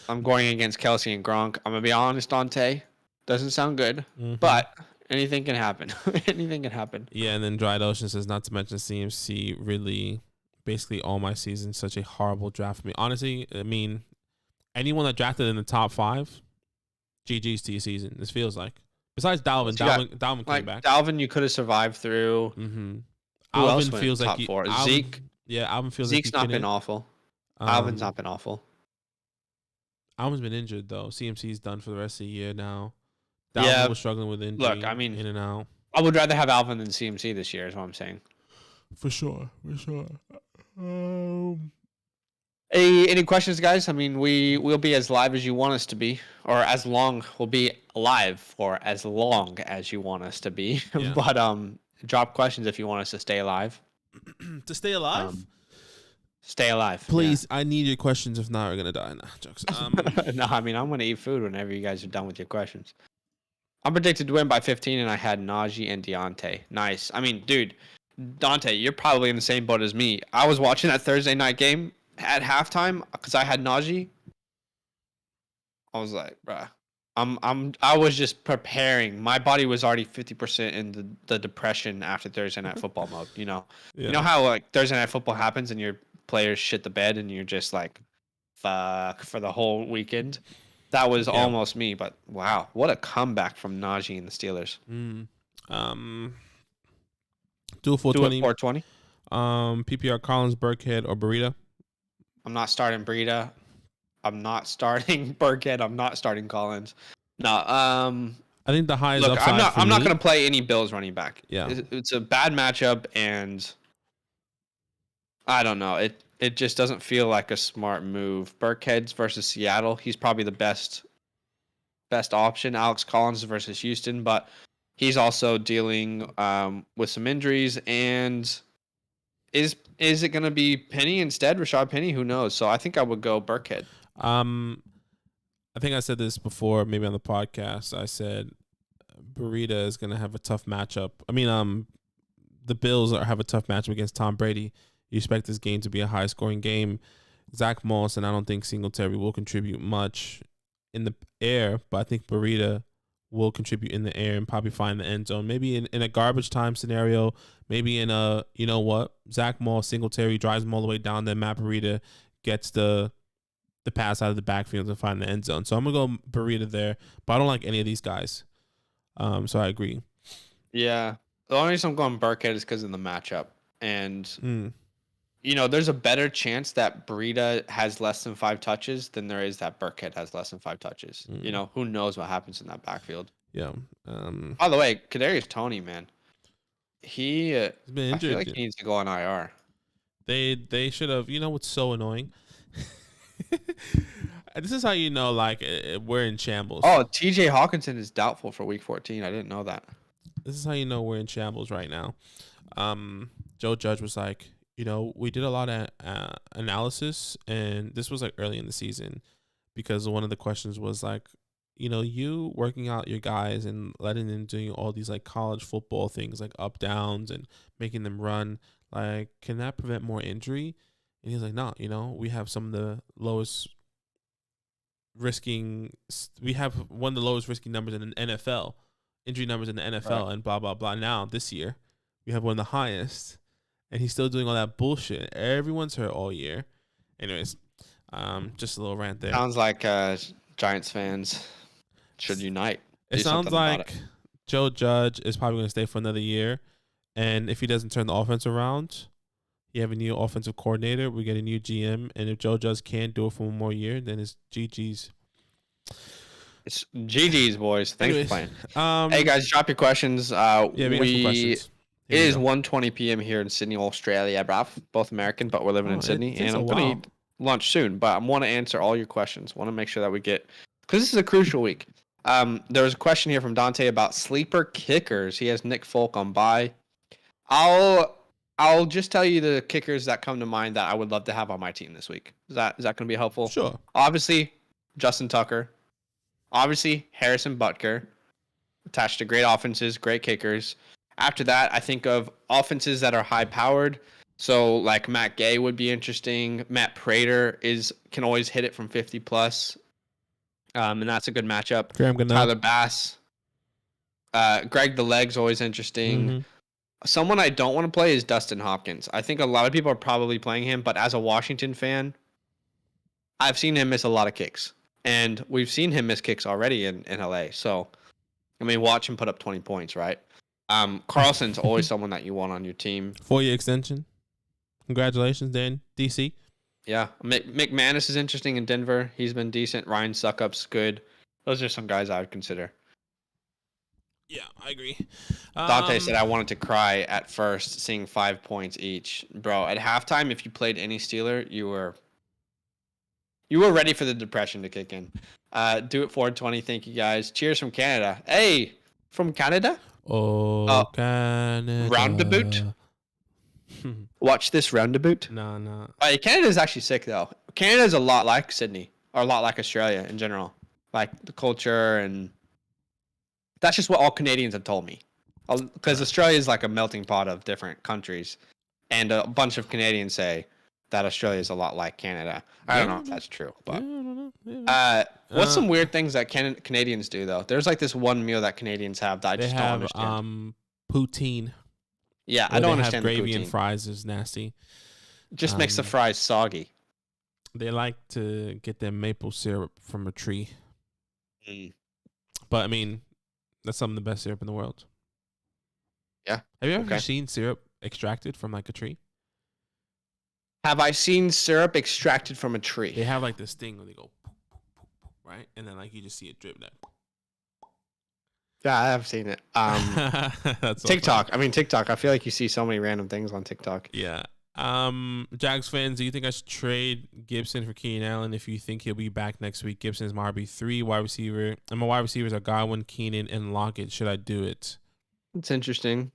I'm going against Kelsey and Gronk. I'm going to be honest, Dante. Doesn't sound good, but anything can happen. Anything can happen. Yeah, and then Dried Ocean says, not to mention CMC, really, basically all my season, such a horrible draft for me. Honestly, I mean, anyone that drafted in the top 5, GG's to your season, this feels like. Besides Dalvin. Dalvin came back. Dalvin, you could have survived through. Mm-hmm. Alvin feels like top 4. Zeke. Yeah, Alvin feels Zeke's like not been awful. Alvin's not been awful. Alvin's been injured though. CMC's done for the rest of the year now. Dalvin was struggling with injury. Look, I mean, in and out. I would rather have Alvin than CMC this year. Is what I'm saying. For sure. Any questions, guys? I mean, we'll be as live as you want us to be, or as long. We'll be live for as long as you want us to be. Yeah. But drop questions if you want us to stay alive. To stay alive? Stay alive. Please, yeah. I need your questions. If not, we're going to die. Nah, jokes. No, I mean, I'm going to eat food whenever you guys are done with your questions. I'm predicted to win by 15, and I had Najee and Deontay. Nice. I mean, dude, Dante, you're probably in the same boat as me. I was watching that Thursday night game at halftime because I had Najee. I was like, bruh, I was just preparing. My body was already 50% in the depression after Thursday Night Football mode. You know how like Thursday Night Football happens and your players shit the bed and you're just like, fuck for the whole weekend. That was almost me, but wow, what a comeback from Najee and the Steelers. Do a 420. 420. PPR Collins, Burkhead, or Burrito. I'm not starting Breida. I'm not starting Burkhead. I'm not starting Collins. No. I think the highest look, upside. I'm not going to play any Bills running back. Yeah, it's a bad matchup, and I don't know. It just doesn't feel like a smart move. Burkhead's versus Seattle. He's probably the best option. Alex Collins versus Houston, but he's also dealing with some injuries. And is it going to be Penny instead? Rashad Penny? Who knows? So I think I would go Burkhead. I think I said this before, maybe on the podcast. I said Burrito is going to have a tough matchup. I mean, the Bills have a tough matchup against Tom Brady. You expect this game to be a high-scoring game. Zach Moss, and I don't think Singletary will contribute much in the air, but I think Burrito will contribute in the air and probably find the end zone. Maybe in a garbage time scenario, maybe in a, you know what, Zach Moss, Singletary drives him all the way down, then Matt Burrito gets the pass out of the backfield to find the end zone. So I'm going to go Burrito there, but I don't like any of these guys. So I agree. Yeah. The only reason I'm going Burkhead is because of the matchup. And, you know, there's a better chance that Burrito has less than 5 touches than there is that Burkhead has less than 5 touches. You know, who knows what happens in that backfield. Yeah. By the way, Kadarius Toney, man. He's been injured. I feel like he needs to go on IR. They should have, you know what's so annoying? This is how you know, like, we're in shambles. Oh, TJ Hawkinson is doubtful for week 14. I didn't know that. This is how you know we're in shambles right now. Joe Judge was like, you know, we did a lot of analysis, and this was like early in the season, because one of the questions was like, you know, you working out your guys and letting them do all these like college football things like up downs and making them run, like, can that prevent more injury? And he's like, no, you know, we have some of the lowest risking. We have one of the lowest risking numbers in the NFL, injury numbers in the NFL, right, and blah, blah, blah. Now, this year, we have one of the highest, and he's still doing all that bullshit. Everyone's hurt all year. Anyways, just a little rant there. Sounds like Giants fans should unite. It sounds like Joe Judge is probably going to stay for another year, and if he doesn't turn the offense around, you have a new offensive coordinator, we get a new GM, and if Joe Judge can't do it for one more year, then it's GG's. It's GG's, boys. Thanks for playing. Hey, guys, drop your questions. We got some questions. It is 1:20 p.m. here in Sydney, Australia, bruv. Both American, but we're living in Sydney, and I'm going to eat lunch soon, but I want to answer all your questions. Want to make sure that we get, because this is a crucial week. There was a question here from Dante about sleeper kickers. He has Nick Folk on bye. I'll just tell you the kickers that come to mind that I would love to have on my team this week. Is that going to be helpful? Sure. Obviously, Justin Tucker. Obviously, Harrison Butker. Attached to great offenses, great kickers. After that, I think of offenses that are high-powered. So, like, Matt Gay would be interesting. Matt Prater can always hit it from 50+. And that's a good matchup. Tyler Bass. Greg the Leg's always interesting. Mm-hmm. Someone I don't want to play is Dustin Hopkins. I think a lot of people are probably playing him, but as a Washington fan, I've seen him miss a lot of kicks. And we've seen him miss kicks already in LA. So, I mean, watch him put up 20 points, right? Carlson's always someone that you want on your team. 4-year extension. Congratulations, Dan. DC. Yeah. McManus is interesting in Denver. He's been decent. Ryan Suckup's good. Those are some guys I would consider. Yeah, I agree. Dante said I wanted to cry at first, seeing 5 points each. Bro, at halftime, if you played any Steeler, you were ready for the depression to kick in. Do it 420. Thank you, guys. Cheers from Canada. Hey, from Canada? Canada. Roundabout. Watch this roundabout. No. Canada's actually sick, though. Canada's a lot like Sydney, or a lot like Australia in general. Like the culture, and that's just what all Canadians have told me. Because Australia is like a melting pot of different countries. And a bunch of Canadians say that Australia is a lot like Canada. I don't know if that's true, but What's some weird things that Canadians do though? There's like this one meal that Canadians have that I just don't understand. Poutine. Yeah, I don't understand the gravy poutine. and fries is nasty. Just makes the fries soggy. They like to get their maple syrup from a tree. Mm. But I mean, that's some of the best syrup in the world. Yeah. Have you ever seen syrup extracted from like a tree? Have I seen syrup extracted from a tree? They have like this thing where they go, right? And then like you just see it drip. Yeah, I have seen it. That's so TikTok. funny. I mean, TikTok. I feel like you see so many random things on TikTok. Yeah. Jags fans, do you think I should trade Gibson for Keenan Allen if you think he'll be back next week? Gibson is my RB3 wide receiver, and my wide receivers are Godwin, Keenan, and Lockett. Should I do it? It's interesting.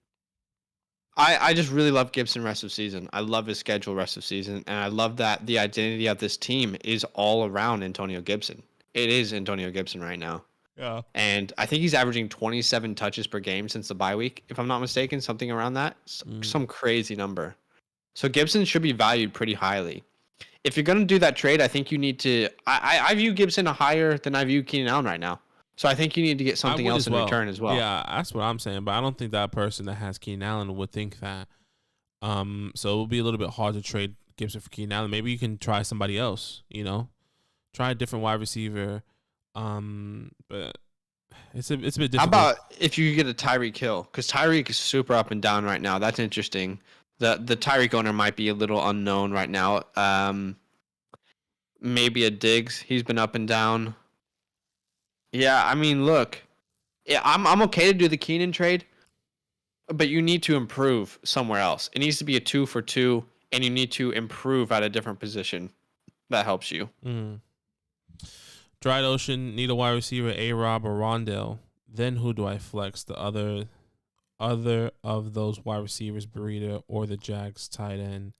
I just really love Gibson rest of season. I love his schedule rest of season, and I love that the identity of this team is all around Antonio Gibson. It is Antonio Gibson right now. Yeah. And I think he's averaging 27 touches per game since the bye week, if I'm not mistaken, something around that. Some crazy number. So Gibson should be valued pretty highly. If you're going to do that trade, I think you need to... I view Gibson higher than I view Keenan Allen right now. So I think you need to get something else in return as well. Yeah, that's what I'm saying. But I don't think that person that has Keenan Allen would think that. So it will be a little bit hard to trade Gibson for Keenan Allen. Maybe you can try somebody else, you know? Try a different wide receiver. But it's a bit difficult. How about if you get a Tyreek Hill? Because Tyreek is super up and down right now. That's interesting. The Tyreek owner might be a little unknown right now. Maybe a Diggs. He's been up and down. Yeah, I mean, look, I'm okay to do the Keenan trade, but you need to improve somewhere else. It needs to be a 2 for 2, and you need to improve at a different position. That helps you. Dried Ocean, need a wide receiver, A-Rob or Rondell. Then who do I flex? The other of those wide receivers, Burrito or the Jags tight end.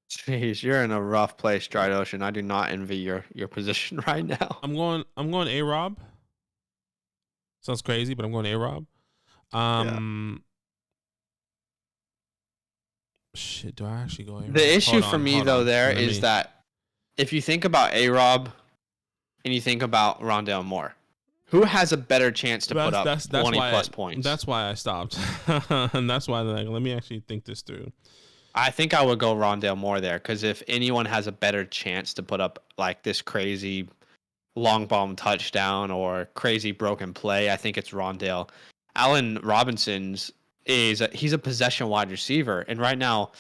Jeez, you're in a rough place, Dried Ocean. I do not envy your position right now. I'm going A-Rob. Sounds crazy, but I'm going A-Rob. Shit, do I actually go A-Rob? The issue for me though there is that if you think about A-Rob and you think about Rondell Moore, who has a better chance to put up 20 plus points? That's why I stopped. And that's why let me actually think this through. I think I would go Rondell Moore there, because if anyone has a better chance to put up like this crazy long bomb touchdown or crazy broken play, I think it's Rondell. Allen Robinson's he's a possession wide receiver, and right now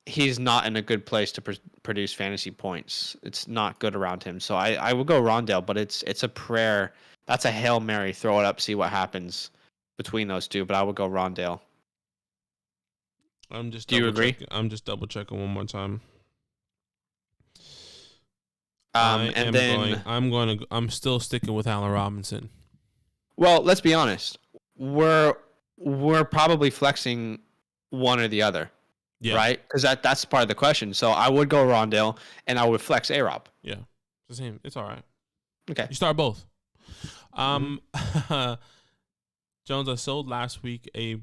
he's not in a good place to produce fantasy points. It's not good around him, so I would go Rondell, but it's a prayer. That's a Hail Mary. Throw it up, see what happens between those two, but I would go Rondell. Do you agree? I'm just double checking one more time. I'm still sticking with Allen Robinson. Well, let's be honest. We're probably flexing one or the other, right? Because that's part of the question. So I would go Rondell, and I would flex A-Rob. Yeah, it's the same. It's all right. Okay, you start both. Jones, I sold last week and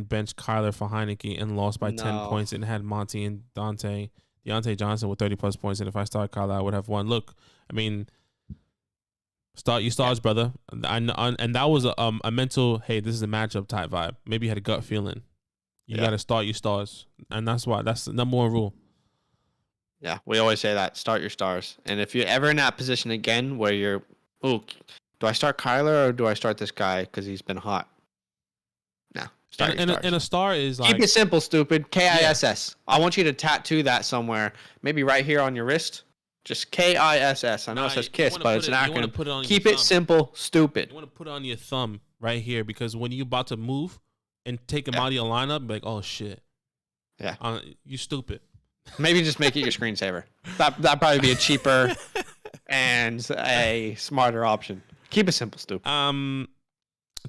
benched Kyler for Heineke and lost by 10 points and had Monty and Deontay Johnson with 30 plus points. And if I started Kyler, I would have won. Look, I mean, start your stars, brother. And that was a mental, hey, this is a matchup type vibe. Maybe you had a gut feeling. You got to start your stars. And that's the number one rule. Yeah, we always say that. Start your stars. And if you're ever in that position again where you're, do I start Kyler or do I start this guy because he's been hot? No. And a star is like... Keep it simple, stupid. KISS. I want you to tattoo that somewhere. Maybe right here on your wrist. Just KISS. I know it says KISS, but it's an acronym. Keep it simple, stupid. You want to put it on your thumb right here, because when you're about to move and take him out of your lineup, be like, oh, shit. Yeah. You stupid. Maybe just make it your screensaver. That'd probably be a cheaper and a smarter option. Keep it simple, stupid.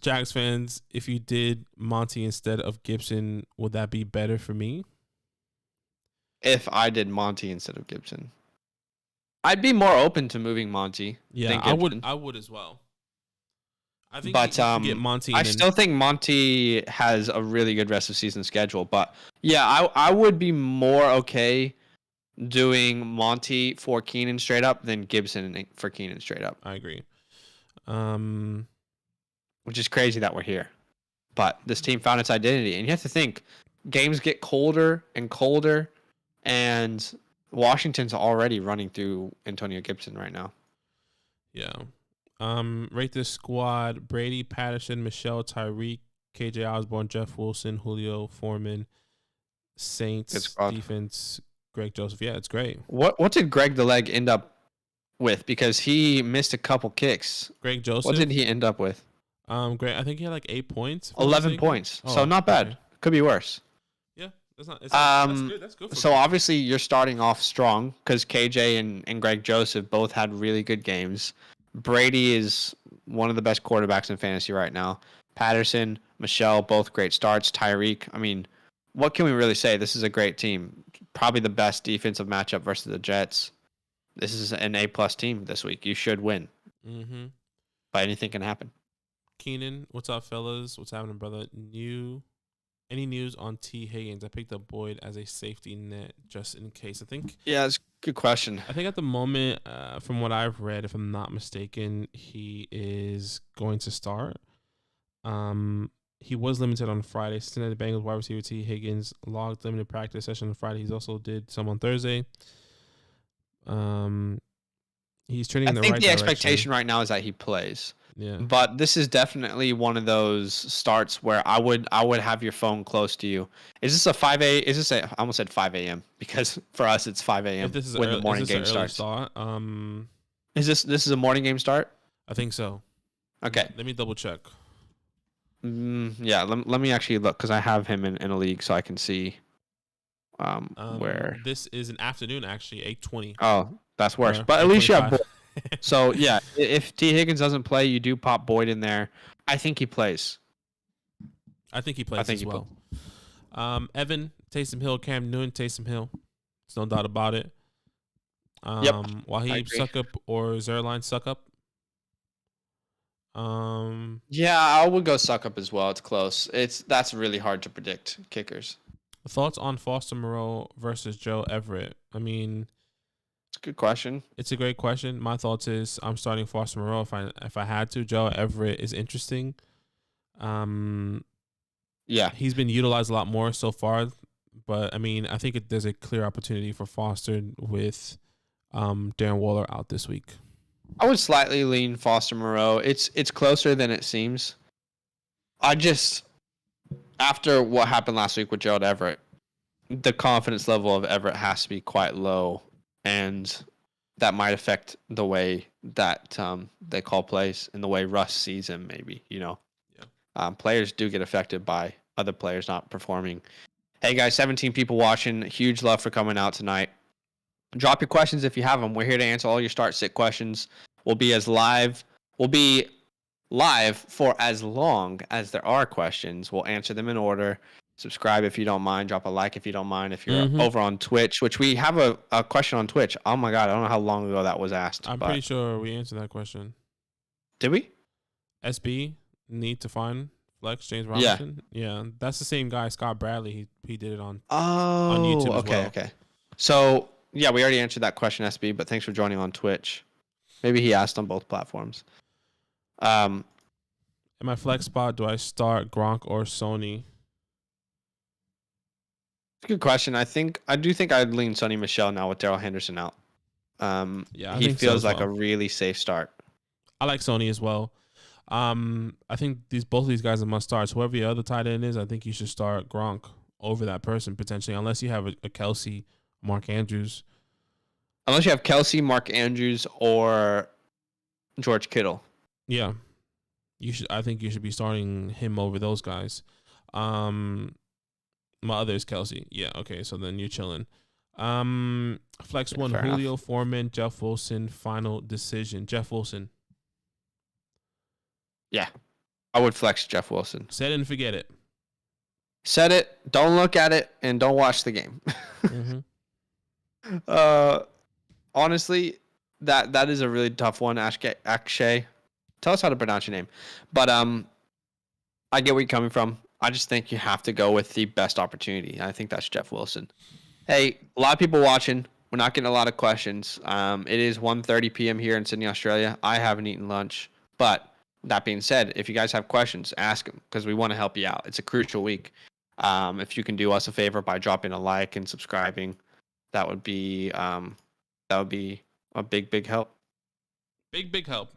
Jags fans, if you did Monty instead of Gibson, would that be better for me? If I did Monty instead of Gibson, I'd be more open to moving Monty. Yeah, I would as well. I think you get Monty. I still think Monty has a really good rest of season schedule, but yeah, I would be more okay doing Monty for Keenan straight up than Gibson for Keenan straight up. I agree. Which is crazy that we're here. But this team found its identity. And you have to think, games get colder and colder, and Washington's already running through Antonio Gibson right now. Yeah. Rate this squad: Brady, Patterson, Michelle, Tyreek, KJ Osborne, Jeff Wilson, Julio, Foreman, Saints, defense, Greg Joseph. Yeah, it's great. What did Greg the Leg end up with? Because he missed a couple kicks. Greg Joseph. What did he end up with? Great. I think he had like 8 points. 11 points. So not bad. Okay. Could be worse. Yeah, that's good. That's good. So obviously you're starting off strong because KJ and Greg Joseph both had really good games. Brady is one of the best quarterbacks in fantasy right now. Patterson, Michelle, both great starts. Tyreek. I mean, what can we really say? This is a great team. Probably the best defensive matchup versus the Jets. This is an A+ team this week. You should win. Mm-hmm. But anything can happen. Keenan, what's up, fellas? What's happening, brother? Any news on T. Higgins? I picked up Boyd as a safety net just in case. I think. Yeah, it's a good question. I think at the moment, from what I've read, if I'm not mistaken, he is going to start. He was limited on Friday. Cincinnati Bengals wide receiver T. Higgins logged limited practice session on Friday. He's also did some on Thursday. He's trending in the right direction. I think the expectation right now is that he plays. Yeah. But this is definitely one of those starts where I would have your phone close to you. Is this a 5 a? Is this I almost said 5 a.m. because for us it's 5 a.m. when the morning game starts. Is this a morning game start? I think so. Okay. Let me double check. Yeah. Let me actually look because I have him in a league so I can see. Where this is an afternoon actually 8:20. Oh, that's worse. But at least you have. So, yeah, if T. Higgins doesn't play, you do pop Boyd in there. I think he plays. I think he plays as well. Evan, Taysom Hill, Cam Newton, Taysom Hill. There's no doubt about it. Wahib, Suckup, or Zerline, Suckup? Yeah, I would go Suckup as well. It's close. That's really hard to predict, kickers. Thoughts on Foster Moreau versus Joe Everett? I mean... It's a good question. It's a great question. My thoughts is I'm starting Foster Moreau if I had to. Joe Everett is interesting. Yeah, he's been utilized a lot more so far, but I mean I think there's a clear opportunity for Foster with Darren Waller out this week. I would slightly lean Foster Moreau. It's closer than it seems. After what happened last week with Gerald Everett, the confidence level of Everett has to be quite low. And that might affect the way that they call plays and the way Russ sees him, maybe, Yeah. Players do get affected by other players not performing. Hey, guys, 17 people watching. Huge love for coming out tonight. Drop your questions if you have them. We're here to answer all your start-sit questions. We'll be live for as long as there are questions. We'll answer them in order. Subscribe if you don't mind. Drop a like if you don't mind. If you're over on Twitch, which we have a question on Twitch. Oh, my God. I don't know how long ago that was asked. I'm pretty sure we answered that question. Did we? SB, need to find Flex, James Robinson. Yeah. That's the same guy, Scott Bradley. He did it on YouTube as well. Okay. So, yeah, we already answered that question, SB, but thanks for joining on Twitch. Maybe he asked on both platforms. In my flex spot, do I start Gronk or Sony? Good question. I do think I'd lean Sonny Michel now with Darrell Henderson out. He feels like a really safe start. I like Sony as well. I think both of these guys are must starts. Whoever your other tight end is, I think you should start Gronk over that person potentially, unless you have a Kelsey, Mark Andrews. Unless you have Kelsey, Mark Andrews, or George Kittle. Yeah, I think you should be starting him over those guys. My other is Kelsey. Yeah, okay, so then you're chilling. Flex one, Julio, enough. Foreman, Jeff Wilson, final decision. Jeff Wilson. Yeah, I would flex Jeff Wilson. Set it and forget it. Set it, don't look at it, and don't watch the game. Honestly, that is a really tough one, Akshay. Tell us how to pronounce your name. But I get where you're coming from. I just think you have to go with the best opportunity. I think that's Jeff Wilson. Hey, a lot of people watching. We're not getting a lot of questions. It is 1:30 p.m. here in Sydney, Australia. I haven't eaten lunch. But that being said, if you guys have questions, ask them because we want to help you out. It's a crucial week. If you can do us a favor by dropping a like and subscribing, that would be a big help. Big help.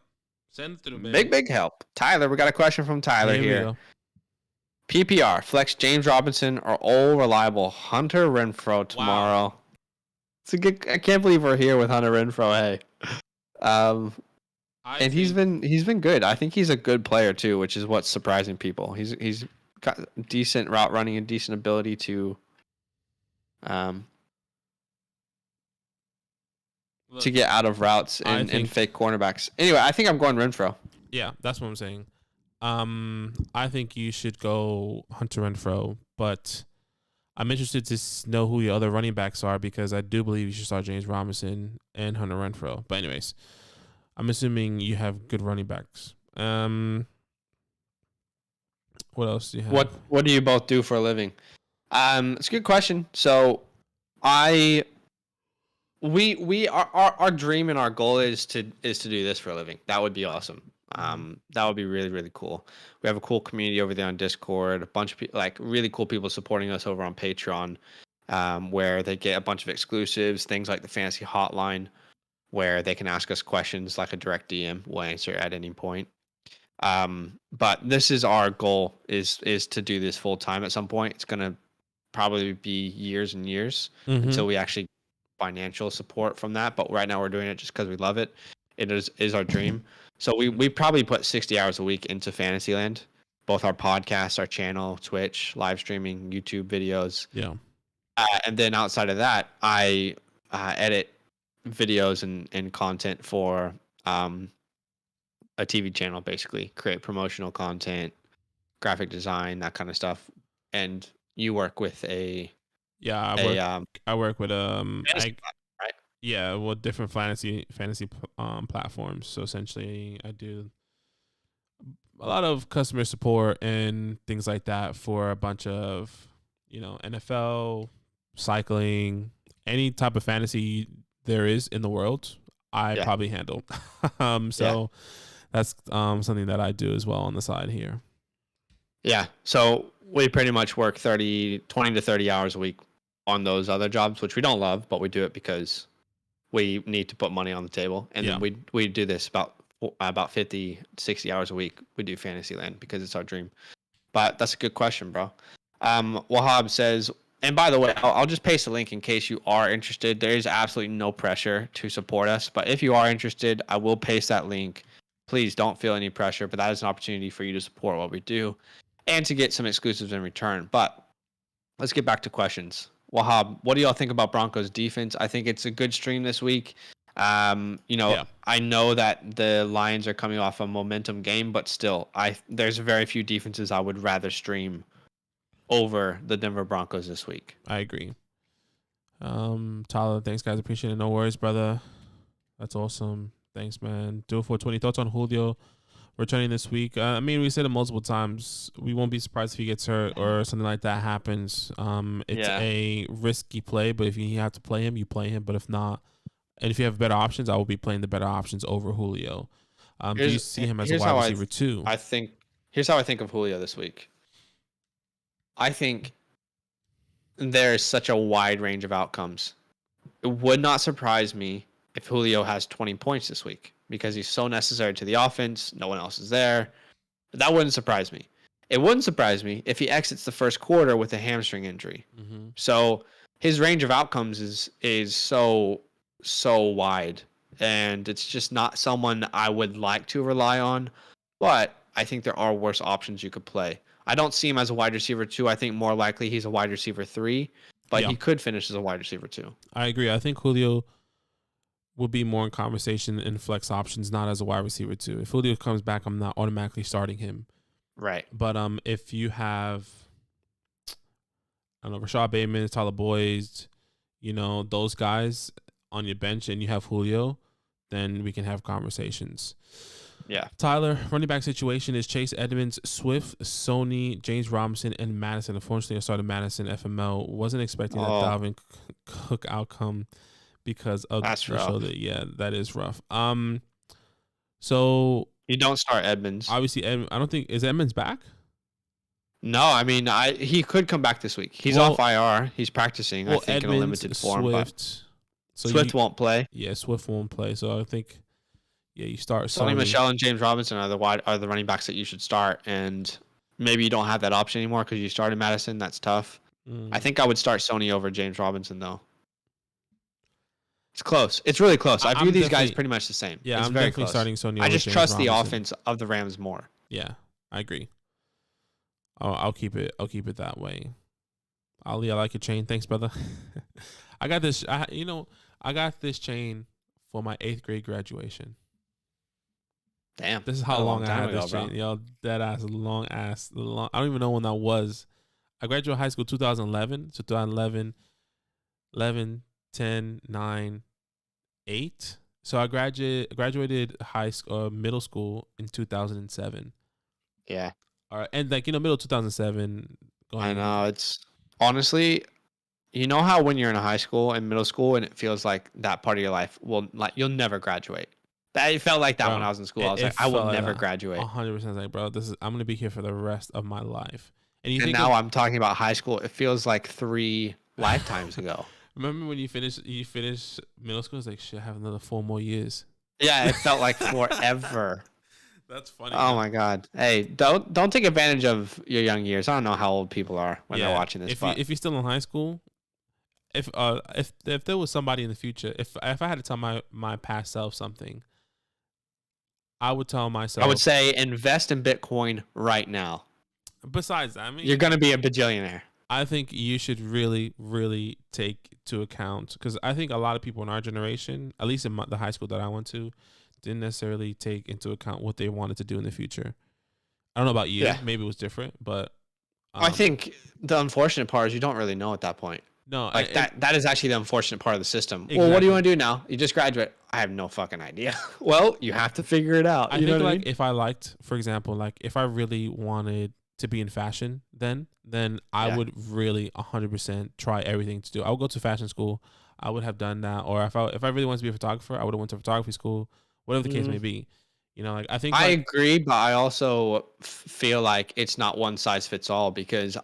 Send it through, man. Big help. Tyler, we got a question from Tyler here. PPR, flex James Robinson or old reliable Hunter Renfrow tomorrow. Wow. It's a good. I can't believe we're here with Hunter Renfrow. Hey, he's been good. I think he's a good player too, which is what's surprising people. He's got decent route running and decent ability to get out of routes and fake cornerbacks. Anyway, I think I'm going Renfrow. Yeah, that's what I'm saying. I think you should go Hunter Renfrow, but I'm interested to know who your other running backs are because I do believe you should start James Robinson and Hunter Renfrow. But anyways, I'm assuming you have good running backs. What else do you have? What do you both do for a living? It's a good question. So our dream and our goal is to do this for a living. That would be awesome. That would be really, really cool. We have a cool community over there on Discord, a bunch of people, like really cool people supporting us over on Patreon, where they get a bunch of exclusives, things like the fantasy hotline, where they can ask us questions like a direct DM. We'll answer at any point. But this is our goal is to do this full time at some point. It's going to probably be years and years until we actually get financial support from that. But right now we're doing it just because we love it. It is our dream. So we probably put 60 hours a week into Fantasyland, both our podcast, our channel, Twitch, live streaming, YouTube videos. Yeah. And then outside of that, I edit videos and content for a TV channel, basically create promotional content, graphic design, that kind of stuff. And you work with I work with Yeah, well, different fantasy platforms. So essentially, I do a lot of customer support and things like that for a bunch of, NFL, cycling, any type of fantasy there is in the world. I probably handle. That's something that I do as well on the side here. Yeah. So we pretty much work 20 to 30 hours a week on those other jobs, which we don't love, but we do it because we need to put money on the table. And then we do this about 50, 60 hours a week. We do Fantasyland because it's our dream. But that's a good question, bro. Wahab says, and by the way, I'll just paste a link in case you are interested. There is absolutely no pressure to support us. But if you are interested, I will paste that link. Please don't feel any pressure. But that is an opportunity for you to support what we do and to get some exclusives in return. But let's get back to questions. Wahab, what do y'all think about Broncos defense? I think it's a good stream this week. I know that the Lions are coming off a momentum game, but still, there's very few defenses I would rather stream over the Denver Broncos this week. I agree. Tyler, thanks, guys. Appreciate it. No worries, brother. That's awesome. Thanks, man. Do it for 20 thoughts on Julio returning this week. We said it multiple times. We won't be surprised if he gets hurt or something like that happens. It's a risky play, but if you have to play him, you play him. But if not, and if you have better options, I will be playing the better options over Julio. Do you see him as a wide receiver too? Here's how I think of Julio this week. I think there is such a wide range of outcomes. It would not surprise me if Julio has 20 points this week because he's so necessary to the offense. No one else is there. That wouldn't surprise me. It wouldn't surprise me if he exits the first quarter with a hamstring injury. Mm-hmm. So his range of outcomes is so wide, and it's just not someone I would like to rely on. But I think there are worse options you could play. I don't see him as a wide receiver 2. I think more likely he's a wide receiver 3, but he could finish as a wide receiver 2. I agree. I think Julio will be more in conversation in flex options, not as a wide receiver 2. If Julio comes back, I'm not automatically starting him. Right. But if you have, Rashad Bateman, Tyler Boyd, those guys on your bench and you have Julio, then we can have conversations. Yeah. Tyler, running back situation is Chase Edmonds, Swift, Sony, James Robinson, and Madison. Unfortunately, I started Madison FML. Wasn't expecting that Dalvin Cook outcome because of That's the rough. show. That is rough. So You don't start Edmonds. obviously, I don't think is Edmonds back. No, I mean, he could come back this week. He's off IR. He's practicing. I think in a Edmonds, limited form. Swift. So Swift won't play. Yeah, Swift won't play. So I think, you start Sony Sony. Michel and James Robinson are the running backs that you should start, and maybe you don't have that option anymore because you started Madison. That's tough. I think I would start Sony over James Robinson though. It's close. It's really close. I view these guys pretty much the same. Yeah, it's I'm very definitely close. starting Sony. I just over trust James the Robinson. offense of the Rams more. Yeah, I agree. I'll keep it that way. Ali, I like your chain. Thanks, brother. I got this. I got this chain for my 8th grade graduation. Damn. This is how long I had this chain. Yo, dead ass, long. I don't even know when that was. I graduated high school 2011. So 2011, 11, 10, 9, 8. So I graduated middle school in 2007. Yeah. All right, and middle of 2007. I know, it's honestly, you know how when you're in high school and middle school and it feels like that part of your life you'll never graduate. It felt like that when I was in school. I was like, I will never graduate. 100% like, bro, I'm gonna be here for the rest of my life. And now I'm talking about high school. It feels like 3 lifetimes ago. Remember when you finish middle school? It's like, shit, I have another 4 more years. Yeah, it felt like forever. That's funny. Oh my God! Hey, don't take advantage of your young years. I don't know how old people are when they're watching this. If you're still in high school, if there was somebody in the future, if I had to tell my past self something, I would tell myself. I would say invest in Bitcoin right now. Besides that, I mean, you're gonna be a bajillionaire. I think you should really, really take to account, because I think a lot of people in our generation, at least in the high school that I went to, didn't necessarily take into account what they wanted to do in the future. I don't know about you. Yeah. Maybe it was different, but I think the unfortunate part is you don't really know at that point. No, that is actually the unfortunate part of the system. Exactly. Well, what do you want to do now? You just graduate. I have no fucking idea. Well, you have to figure it out. I think if I liked, for example, if I really wanted to be in fashion, then I would really 100% try everything to do. I would go to fashion school. I would have done that. Or if I really wanted to be a photographer, I would have went to photography school. Whatever the case may be, I think I agree, but I also feel like it's not one size fits all, because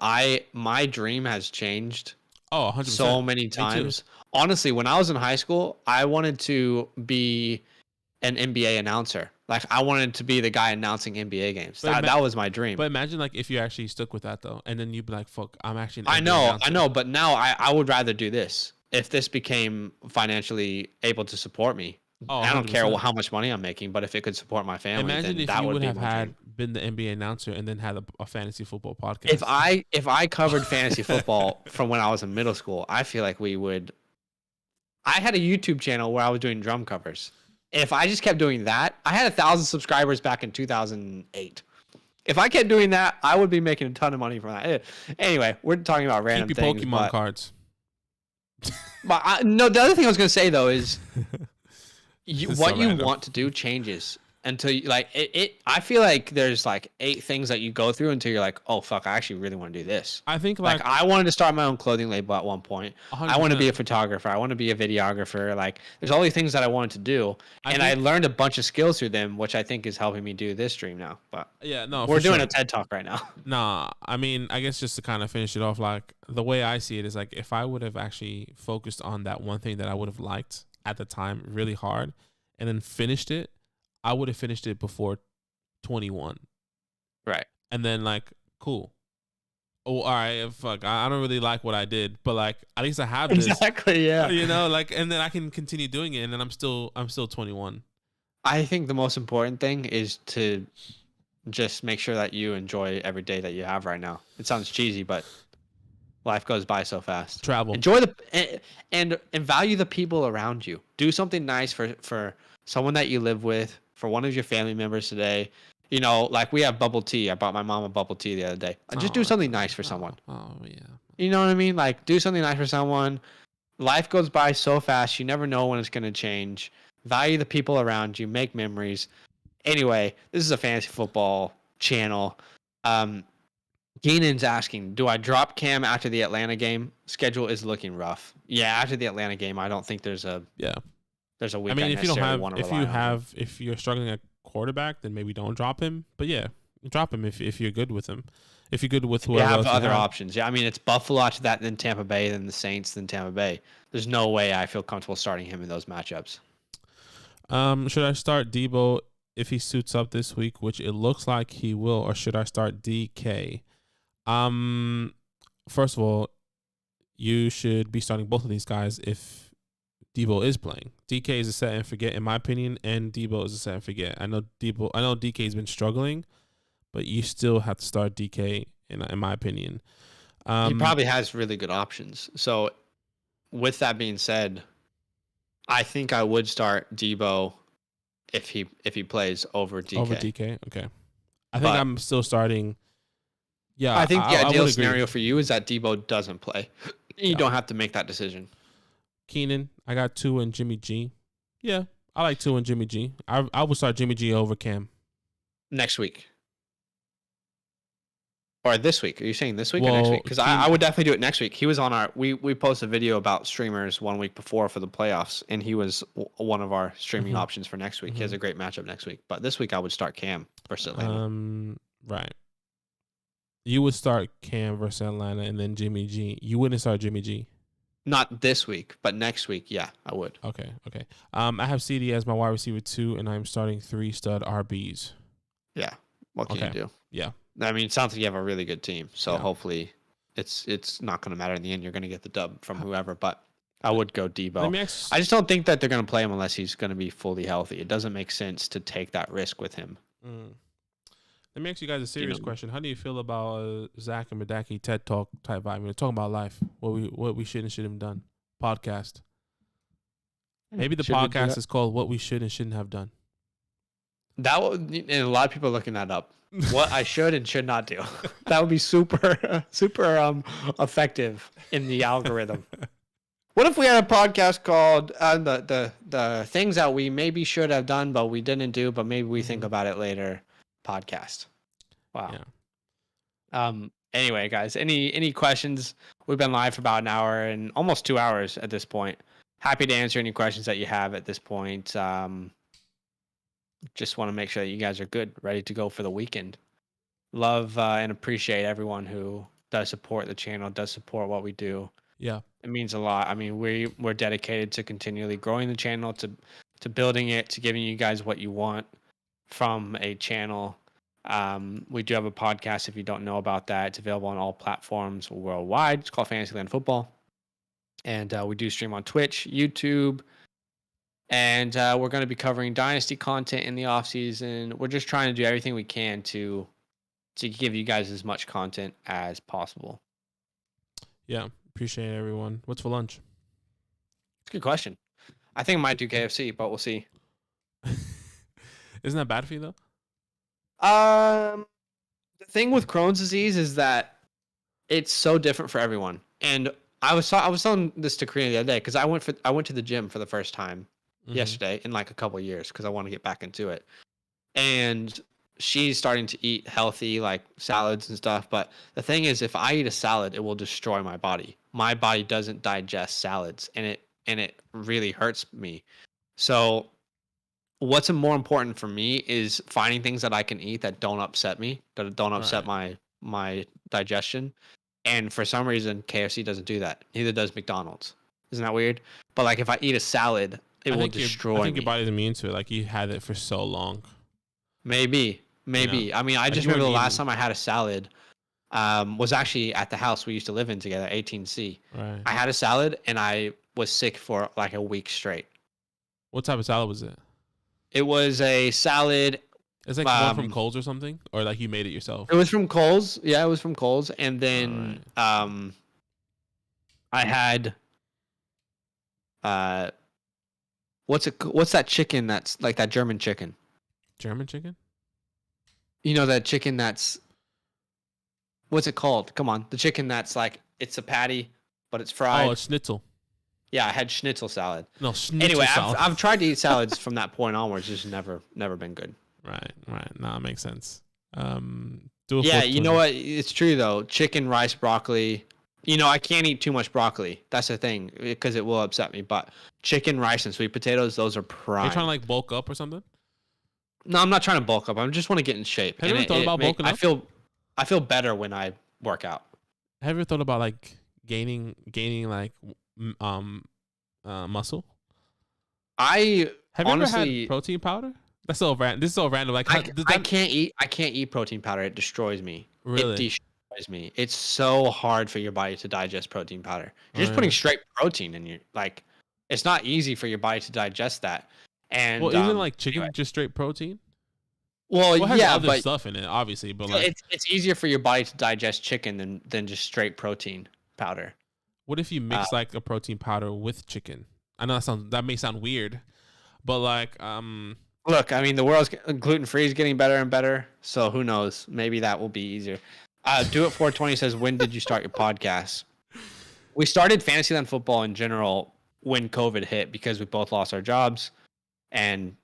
my dream has changed 100%. So many times. Honestly, when I was in high school, I wanted to be an NBA announcer. I wanted to be the guy announcing NBA games. That was my dream. But imagine if you actually stuck with that though, and then you'd be like, "Fuck, I'm actually." I know, but now I would rather do this if this became financially able to support me. I don't care how much money I'm making, but if it could support my family, imagine then if that you would have been the NBA announcer and then had a fantasy football podcast. If I covered fantasy football from when I was in middle school, I feel like we would. I had a YouTube channel where I was doing drum covers. If I just kept doing that, I had 1,000 subscribers back in 2008. If I kept doing that, I would be making a ton of money from that. Anyway, we're talking about random things. Keep your Pokemon cards. But no, the other thing I was going to say though is. What you want to do changes until you I feel like there's 8 things that you go through until you're like, oh fuck, I actually really want to do this. I think I wanted to start my own clothing label at one point. 100%. I want to be a photographer. I want to be a videographer. There's all these things that I wanted to do, I learned a bunch of skills through them, which I think is helping me do this dream now. But yeah, no, we're doing a TED Talk right now. Nah, I mean, I guess just to kind of finish it off, the way I see it is if I would have actually focused on that one thing that I would have liked at the time really hard and then finished it, I would have finished it before 21. Right. And then cool. Oh, all right, fuck. I don't really like what I did, but at least I have this. Exactly, yeah. And then I can continue doing it, and then I'm still 21. I think the most important thing is to just make sure that you enjoy every day that you have right now. It sounds cheesy, but life goes by so fast. Travel. Enjoy and value the people around you. Do something nice for someone that you live with, for one of your family members today. We have bubble tea. I bought my mom a bubble tea the other day. Just do something nice for someone. Oh yeah. You know what I mean? Do something nice for someone. Life goes by so fast. You never know when it's going to change. Value the people around you. Make memories. Anyway, this is a fantasy football channel. Keenan's asking, do I drop Cam after the Atlanta game? Schedule is looking rough. Yeah, after the Atlanta game, I don't think there's a week I mean, if you don't necessarily have, want to rely on him. if you're struggling at quarterback, then maybe don't drop him. But yeah, drop him if you're good with him. If you're good with You whoever have else other options. Yeah, I mean, it's Buffalo after that, then Tampa Bay, then the Saints, then Tampa Bay. There's no way I feel comfortable starting him in those matchups. Should I start Debo if he suits up this week, which it looks like he will, or should I start DK? First of all, you should be starting both of these guys if Debo is playing. DK is a set and forget, in my opinion, and Debo is a set and forget. I know DK's been struggling, but you still have to start DK in my opinion. He probably has really good options. So, with that being said, I think I would start Debo if he plays over DK. Over DK, okay. I think I'm still starting. Yeah, I think the ideal scenario for you is that Debo doesn't play. You don't have to make that decision. Keenan, I got Tua and Jimmy G. Yeah, I like Tua and Jimmy G. I would start Jimmy G over Cam. Next week. Or this week. Are you saying this week or next week? Because I would definitely do it next week. He was on our... We posted a video about streamers 1 week before for the playoffs, and he was one of our streaming options for next week. He has a great matchup next week. But this week, I would start Cam versus Atlanta. Right. You would start Cam versus Atlanta and then Jimmy G. You wouldn't start Jimmy G. Not this week, but next week, yeah, I would. Okay. I have CD as my wide receiver 2, and I'm starting 3 stud RBs. Yeah. What can you do? Yeah. I mean, it sounds like you have a really good team, so hopefully it's not going to matter in the end. You're going to get the dub from whoever, but I would go Debo. I just don't think that they're going to play him unless he's going to be fully healthy. It doesn't make sense to take that risk with him. Let me ask you guys a serious question. How do you feel about Zach and Badaki TED Talk type vibe? We're talking about life, what we should and shouldn't have done. Podcast. Maybe the podcast is called "What We Should and Shouldn't Have Done." And a lot of people are looking that up. What I should and should not do. That would be super effective in the algorithm. What if we had a podcast called the things that we maybe should have done but we didn't do, but maybe we think about it later podcast? Wow. Yeah. Anyway, guys, any questions? We've been live for about an hour and almost 2 hours at this point. Happy to answer any questions that you have at this point. Just want to make sure that you guys are good, ready to go for the weekend. Love and appreciate everyone who does support the channel, does support what we do. Yeah. It means a lot. I mean, we're dedicated to continually growing the channel, to building it, to giving you guys what you want from a channel. We do have a podcast if you don't know about that. It's available on all platforms worldwide. It's called Fantasyland Football. And we do stream on Twitch, YouTube, and we're going to be covering Dynasty content in the offseason. We're just trying to do everything we can to give you guys as much content as possible. Yeah, appreciate everyone. What's for lunch? It's a good question. I think I might do KFC, but we'll see. Isn't that bad for you, though? The thing with Crohn's disease is that it's so different for everyone. And I was telling this to Karina the other day because I went to the gym for the first time yesterday in like a couple of years because I want to get back into it. And she's starting to eat healthy, like salads and stuff. But the thing is, if I eat a salad, it will destroy my body. My body doesn't digest salads, and it really hurts me. So what's more important for me is finding things that I can eat that don't upset me, that don't upset my digestion. And for some reason, KFC doesn't do that. Neither does McDonald's. Isn't that weird? But like if I eat a salad, it will destroy me. I think your body's immune to it. Like you had it for so long. Maybe. You know? I mean, I just remember the last time I had a salad was actually at the house we used to live in together, 18C. Right. I had a salad and I was sick for like a week straight. What type of salad was it? It was a salad. It's like one from Kohl's or something? Or like you made it yourself? It was from Kohl's. Yeah, it was from Kohl's. And then I had what's that chicken that's like that German chicken? German chicken? You know that chicken that's what's it called? Come on. The chicken that's like it's a patty, but it's fried. Oh, it's schnitzel. Yeah, I had schnitzel salad. No, schnitzel anyway, salad. I've tried to eat salads from that point onwards. It's just never been good. Right. No, it makes sense. Do a Yeah, you know 420. what? It's true though. Chicken, rice, broccoli. I can't eat too much broccoli. That's the thing because it will upset me. But chicken, rice, and sweet potatoes, those are Are you trying prime. to like bulk up or something? No, I'm not trying to bulk up. I just want to get in shape. Have you ever thought about bulking I up? feel better when I work out. Have you ever thought about like gaining like muscle? I Have you ever had honestly, protein powder? That's so random. This is so random. Like, how, does I that can't eat protein powder. It destroys me. It really? destroys me. It's so hard for your body to digest protein powder. Oh, You're just putting yeah. straight protein in your like. It's not easy for your body to digest that. Well, And isn't like anyway. chicken just straight protein? Well, Well, it has yeah, other but stuff in it, obviously, but like, it's easier for your body to digest chicken than just straight protein powder. what if you Uh, mix like a protein powder with chicken? I know that may sound weird, but like, Look, I mean, the world's gluten free is getting better and better. So who knows? Maybe that will be easier. Do it 420 says, when did you start your podcast? We started Fantasyland football in general when COVID hit because we both lost our jobs, and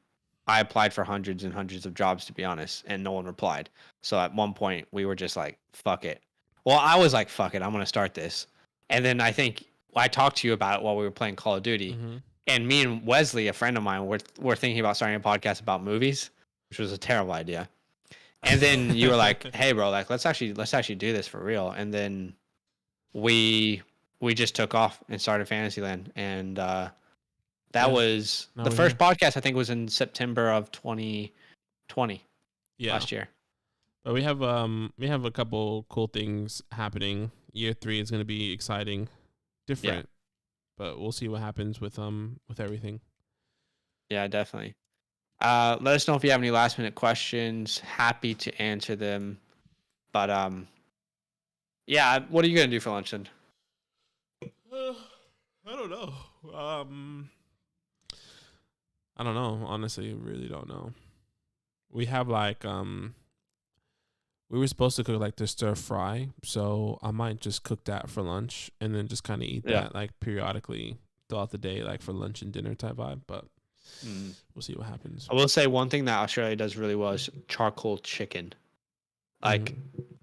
I applied for hundreds and hundreds of jobs, to be honest, and no one replied. So at one point we were just like, fuck it. Well, I was like, fuck it, I'm gonna start this. And then I think I talked to you about it while we were playing Call of Duty. mm-hmm. And me and Wesley, a friend of mine, were thinking about starting a podcast about movies, which was a terrible idea. And then you were like, "Hey, bro, like let's actually do this for real." And then we just took off and started Fantasyland, and that was the first podcast. I think was in September of 2020, last year. But we have a couple cool things happening. Year 3 is going to be exciting, different. Yeah. But we'll see what happens with everything. Yeah, definitely. Let us know if you have any last minute questions. Happy to answer them. But yeah, what are you gonna do for lunch then? I don't know. I don't know. Honestly, really don't know. We have like we were supposed to cook like the stir fry, so I might just cook that for lunch and then just kind of eat that like periodically throughout the day, like for lunch and dinner type vibe. But we'll see what happens. I will say one thing that Australia does really well is charcoal chicken. Like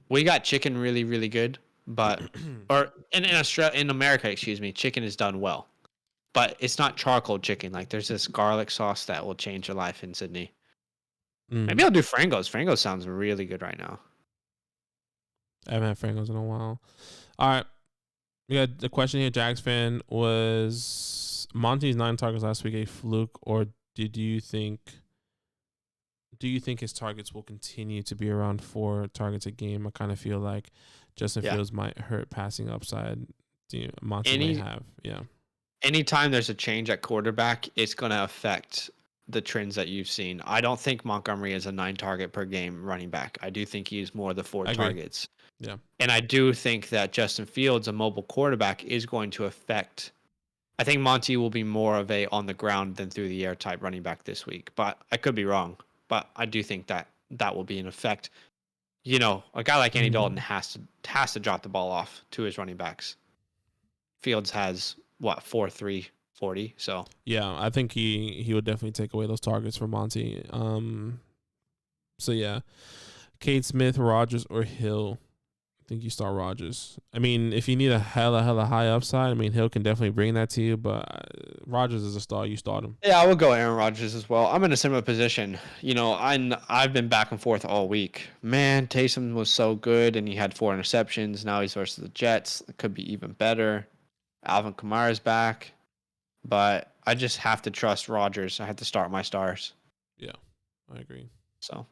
we got chicken really, really good, but or in Australia, in America, excuse me, chicken is done well, but it's not charcoal chicken. Like there's this garlic sauce that will change your life in Sydney. Maybe I'll do Frangos. Frangos sounds really good right now. I haven't had Frangos in a while. All right. We got a question here. Jags fan, was Monty's 9 targets last week a fluke, or do you think his targets will continue to be around 4 targets a game? I kind of feel like Justin Fields might hurt passing upside. Monty may have. Yeah. Anytime there's a change at quarterback, it's going to affect the trends that you've seen. I don't think Montgomery is a 9 target per game running back. I do think he's more the 4 targets. Yeah. And I do think that Justin Fields, a mobile quarterback, is going to affect. I think Monty will be more of a on the ground than through the air type running back this week. But I could be wrong. But I do think that will be an effect. A guy like Andy Dalton has to drop the ball off to his running backs. Fields has 4.3 40. So yeah, I think he would definitely take away those targets for Monty. So yeah, Cade Smith, Rodgers, or Hill. I think you start Rodgers. I mean, if you need a hella high upside, I mean, Hill can definitely bring that to you. But Rodgers is a star. You start him. Yeah, I would go Aaron Rodgers as well. I'm in a similar position. I've been back and forth all week. Man, Taysom was so good, and he had 4 interceptions. Now he's versus the Jets. It could be even better. Alvin Kamara's back. But I just have to trust Rodgers. I have to start my stars. Yeah, I agree. So,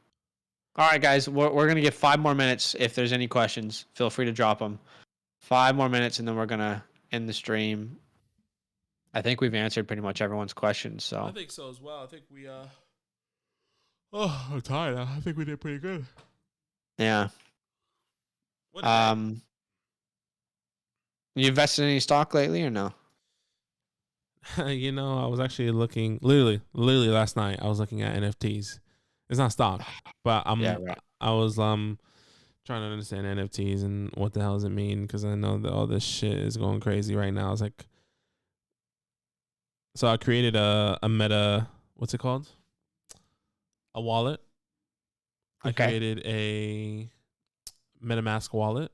all right, guys, we're going to give 5 more minutes. If there's any questions, feel free to drop them. 5 more minutes, and then we're going to end the stream. I think we've answered pretty much everyone's questions. So I think so as well. I think we I'm tired. I think we did pretty good. Yeah. You invested in any stock lately or no? I was actually looking literally last night. I was looking at NFTs. It's not stock, but I was trying to understand NFTs and what the hell does it mean, because I know that all this shit is going crazy right now. It's like, so I created a Meta, what's it called? A wallet. I created a MetaMask wallet.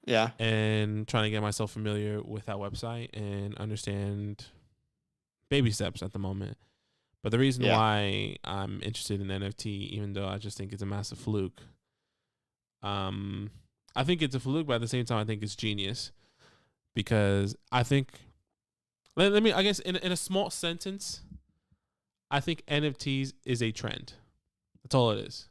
Yeah. And trying to get myself familiar with that website and understand baby steps at the moment. But the reason why I'm interested in NFT, even though I just think it's a massive fluke, I think it's a fluke, but at the same time, I think it's genius because I think, let me, I guess, in a small sentence, I think NFTs is a trend. That's all it is.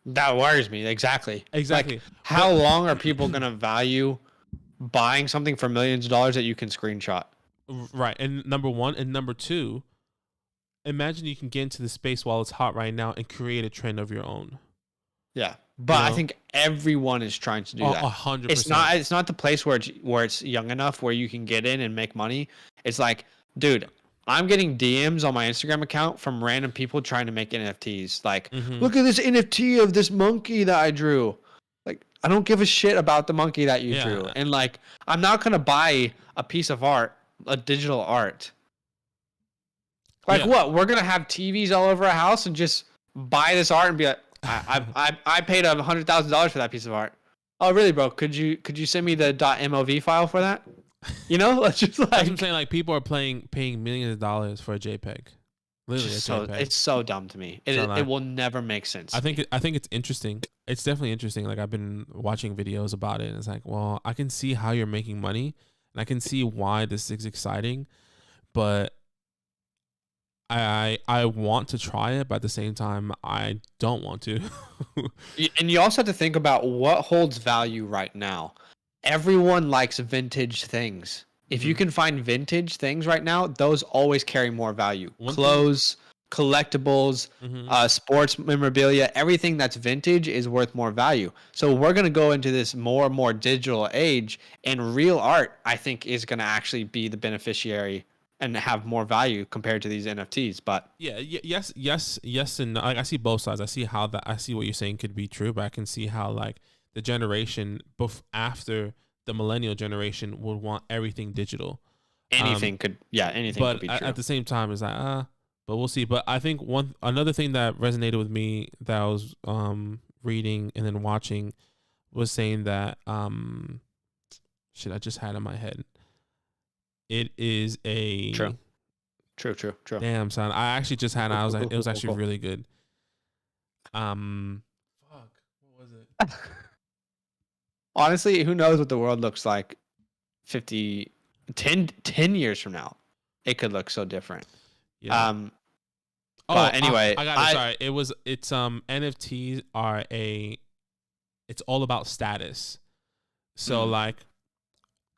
That worries me. Exactly. Like, how long are people going to value buying something for millions of dollars that you can screenshot? Right. And number one. And number two, imagine you can get into the space while it's hot right now and create a trend of your own. Yeah. But I think everyone is trying to do that. 100%. It's not the place where it's young enough where you can get in and make money. It's like, dude, I'm getting DMs on my Instagram account from random people trying to make NFTs. Like, look at this NFT of this monkey that I drew. Like, I don't give a shit about the monkey that you drew. And like, I'm not going to buy a piece of art, a digital art. Like what? We're going to have TVs all over our house and just buy this art and be like, I paid $100,000 for that piece of art. Oh, really, bro? Could you send me the .mov file for that? You know, let's just like. That's what I'm saying. Like people are paying millions of dollars for a JPEG. Literally, a JPEG. It's so dumb to me. It will never make sense. I think it's interesting. It's definitely interesting. Like I've been watching videos about it, and it's like, well, I can see how you're making money, and I can see why this is exciting, but I want to try it, but at the same time, I don't want to. And you also have to think about what holds value right now. Everyone likes vintage things. If you can find vintage things right now, those always carry more value. Clothes, collectibles, sports memorabilia, everything that's vintage is worth more value. So we're going to go into this more and more digital age, and real art, I think, is going to actually be the beneficiary and have more value compared to these NFTs. But yes, and like I see both sides. I see what you're saying could be true, but I can see how like the generation after the millennial generation would want everything digital. Anything could be true. But at the same time, it's like but we'll see. But I think another thing that resonated with me that I was reading and then watching was saying that shit I just had in my head. It is a true. Damn, son. I actually just had it was actually really good. Fuck. What was it? Honestly, who knows what the world looks like 10 years from now. It could look so different. Yeah. But anyway, I got it. Sorry. It's NFTs are it's all about status. So like,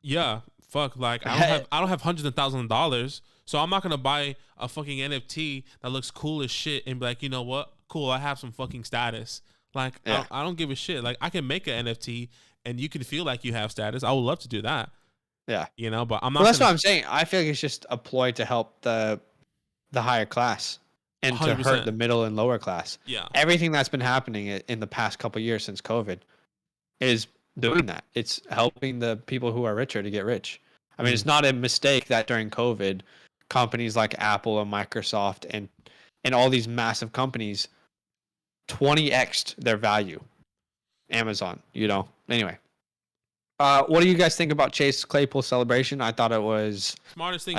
yeah, fuck, like I don't have hundreds of thousands of dollars, so I'm not gonna buy a fucking NFT that looks cool as shit and be like, you know what? Cool, I have some fucking status. Like I don't give a shit. Like I can make an NFT and you can feel like you have status. I would love to do that. Yeah. You know, but I'm not. Well, that's what I'm saying. I feel like it's just a ploy to help the higher class and 100%. To hurt the middle and lower class. Yeah. Everything that's been happening in the past couple of years since COVID is doing that. It's helping the people who are richer to get rich. I mean, it's not a mistake that during COVID, companies like Apple and Microsoft and all these massive companies 20x'd their value. Amazon, you know. Anyway, what do you guys think about Chase Claypool's celebration? I thought it was smartest thing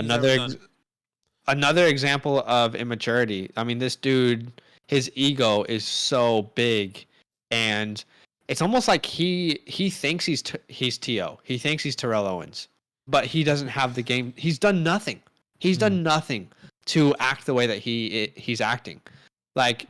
another example of immaturity. I mean, this dude, his ego is so big, and it's almost like he thinks he's T.O. He thinks he's Terrell Owens, but he doesn't have the game. He's done nothing. He's done nothing to act the way that he's acting. Like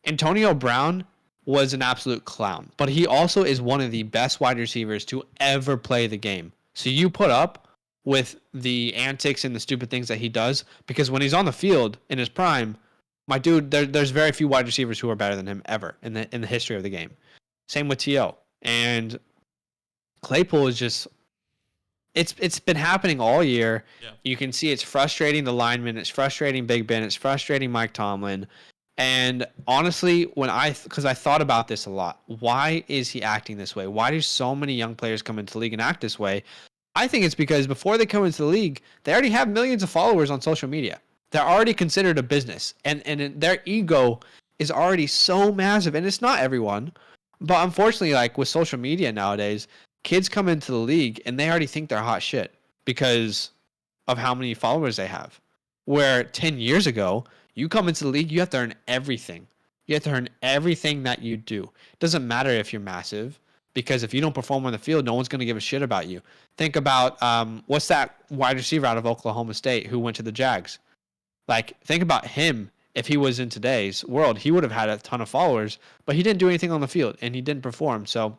Antonio Brown was an absolute clown, but he also is one of the best wide receivers to ever play the game. So you put up with the antics and the stupid things that he does, because when he's on the field in his prime, my dude, there's very few wide receivers who are better than him ever in the history of the game. Same with T.O. And Claypool is just, it's been happening all year. Yeah. You can see it's frustrating the linemen, it's frustrating Big Ben, it's frustrating Mike Tomlin. And honestly, because I thought about this a lot, why is he acting this way? Why do so many young players come into the league and act this way? I think it's because before they come into the league, they already have millions of followers on social media. They're already considered a business, and their ego is already so massive, and it's not everyone, but unfortunately, like with social media nowadays, kids come into the league and they already think they're hot shit because of how many followers they have. Where 10 years ago, you come into the league, you have to earn everything. You have to earn everything that you do. It doesn't matter if you're massive, because if you don't perform on the field, no one's going to give a shit about you. Think about what's that wide receiver out of Oklahoma State who went to the Jags? Like, think about him. If he was in today's world, he would have had a ton of followers, but he didn't do anything on the field and he didn't perform. So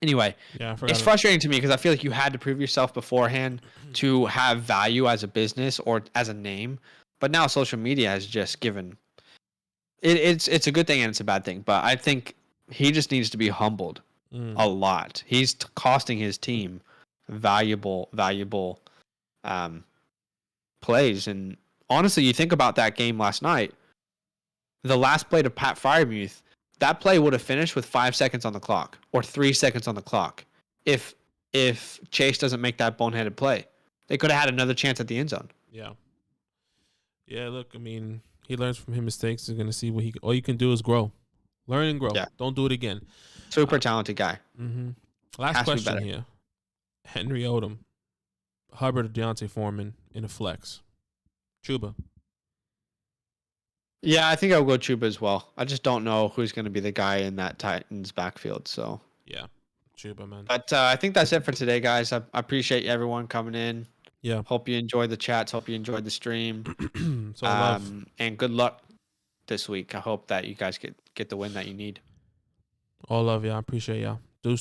anyway, Yeah, it's frustrating to me because I feel like you had to prove yourself beforehand to have value as a business or as a name. But now social media has just given it's a good thing and it's a bad thing. But I think he just needs to be humbled a lot. He's costing his team valuable plays. And honestly, you think about that game last night, the last play to Pat Freiermuth, that play would have finished with 5 seconds on the clock or 3 seconds on the clock if Chase doesn't make that boneheaded play. They could have had another chance at the end zone. Yeah. Yeah, look, I mean, he learns from his mistakes. He's going to see what all you can do is grow. Learn and grow. Yeah. Don't do it again. Super talented guy. Last question here. Henry Odom, Hubbard or Deontay Foreman in a flex? Chuba. Yeah, I think I'll go Chuba as well. I just don't know who's going to be the guy in that Titans backfield. So yeah, Chuba, man. But I think that's it for today, guys. I appreciate everyone coming in. Yeah. Hope you enjoyed the chats. Hope you enjoyed the stream. So love. And good luck this week. I hope that you guys get the win that you need. All love, y'all. Appreciate y'all.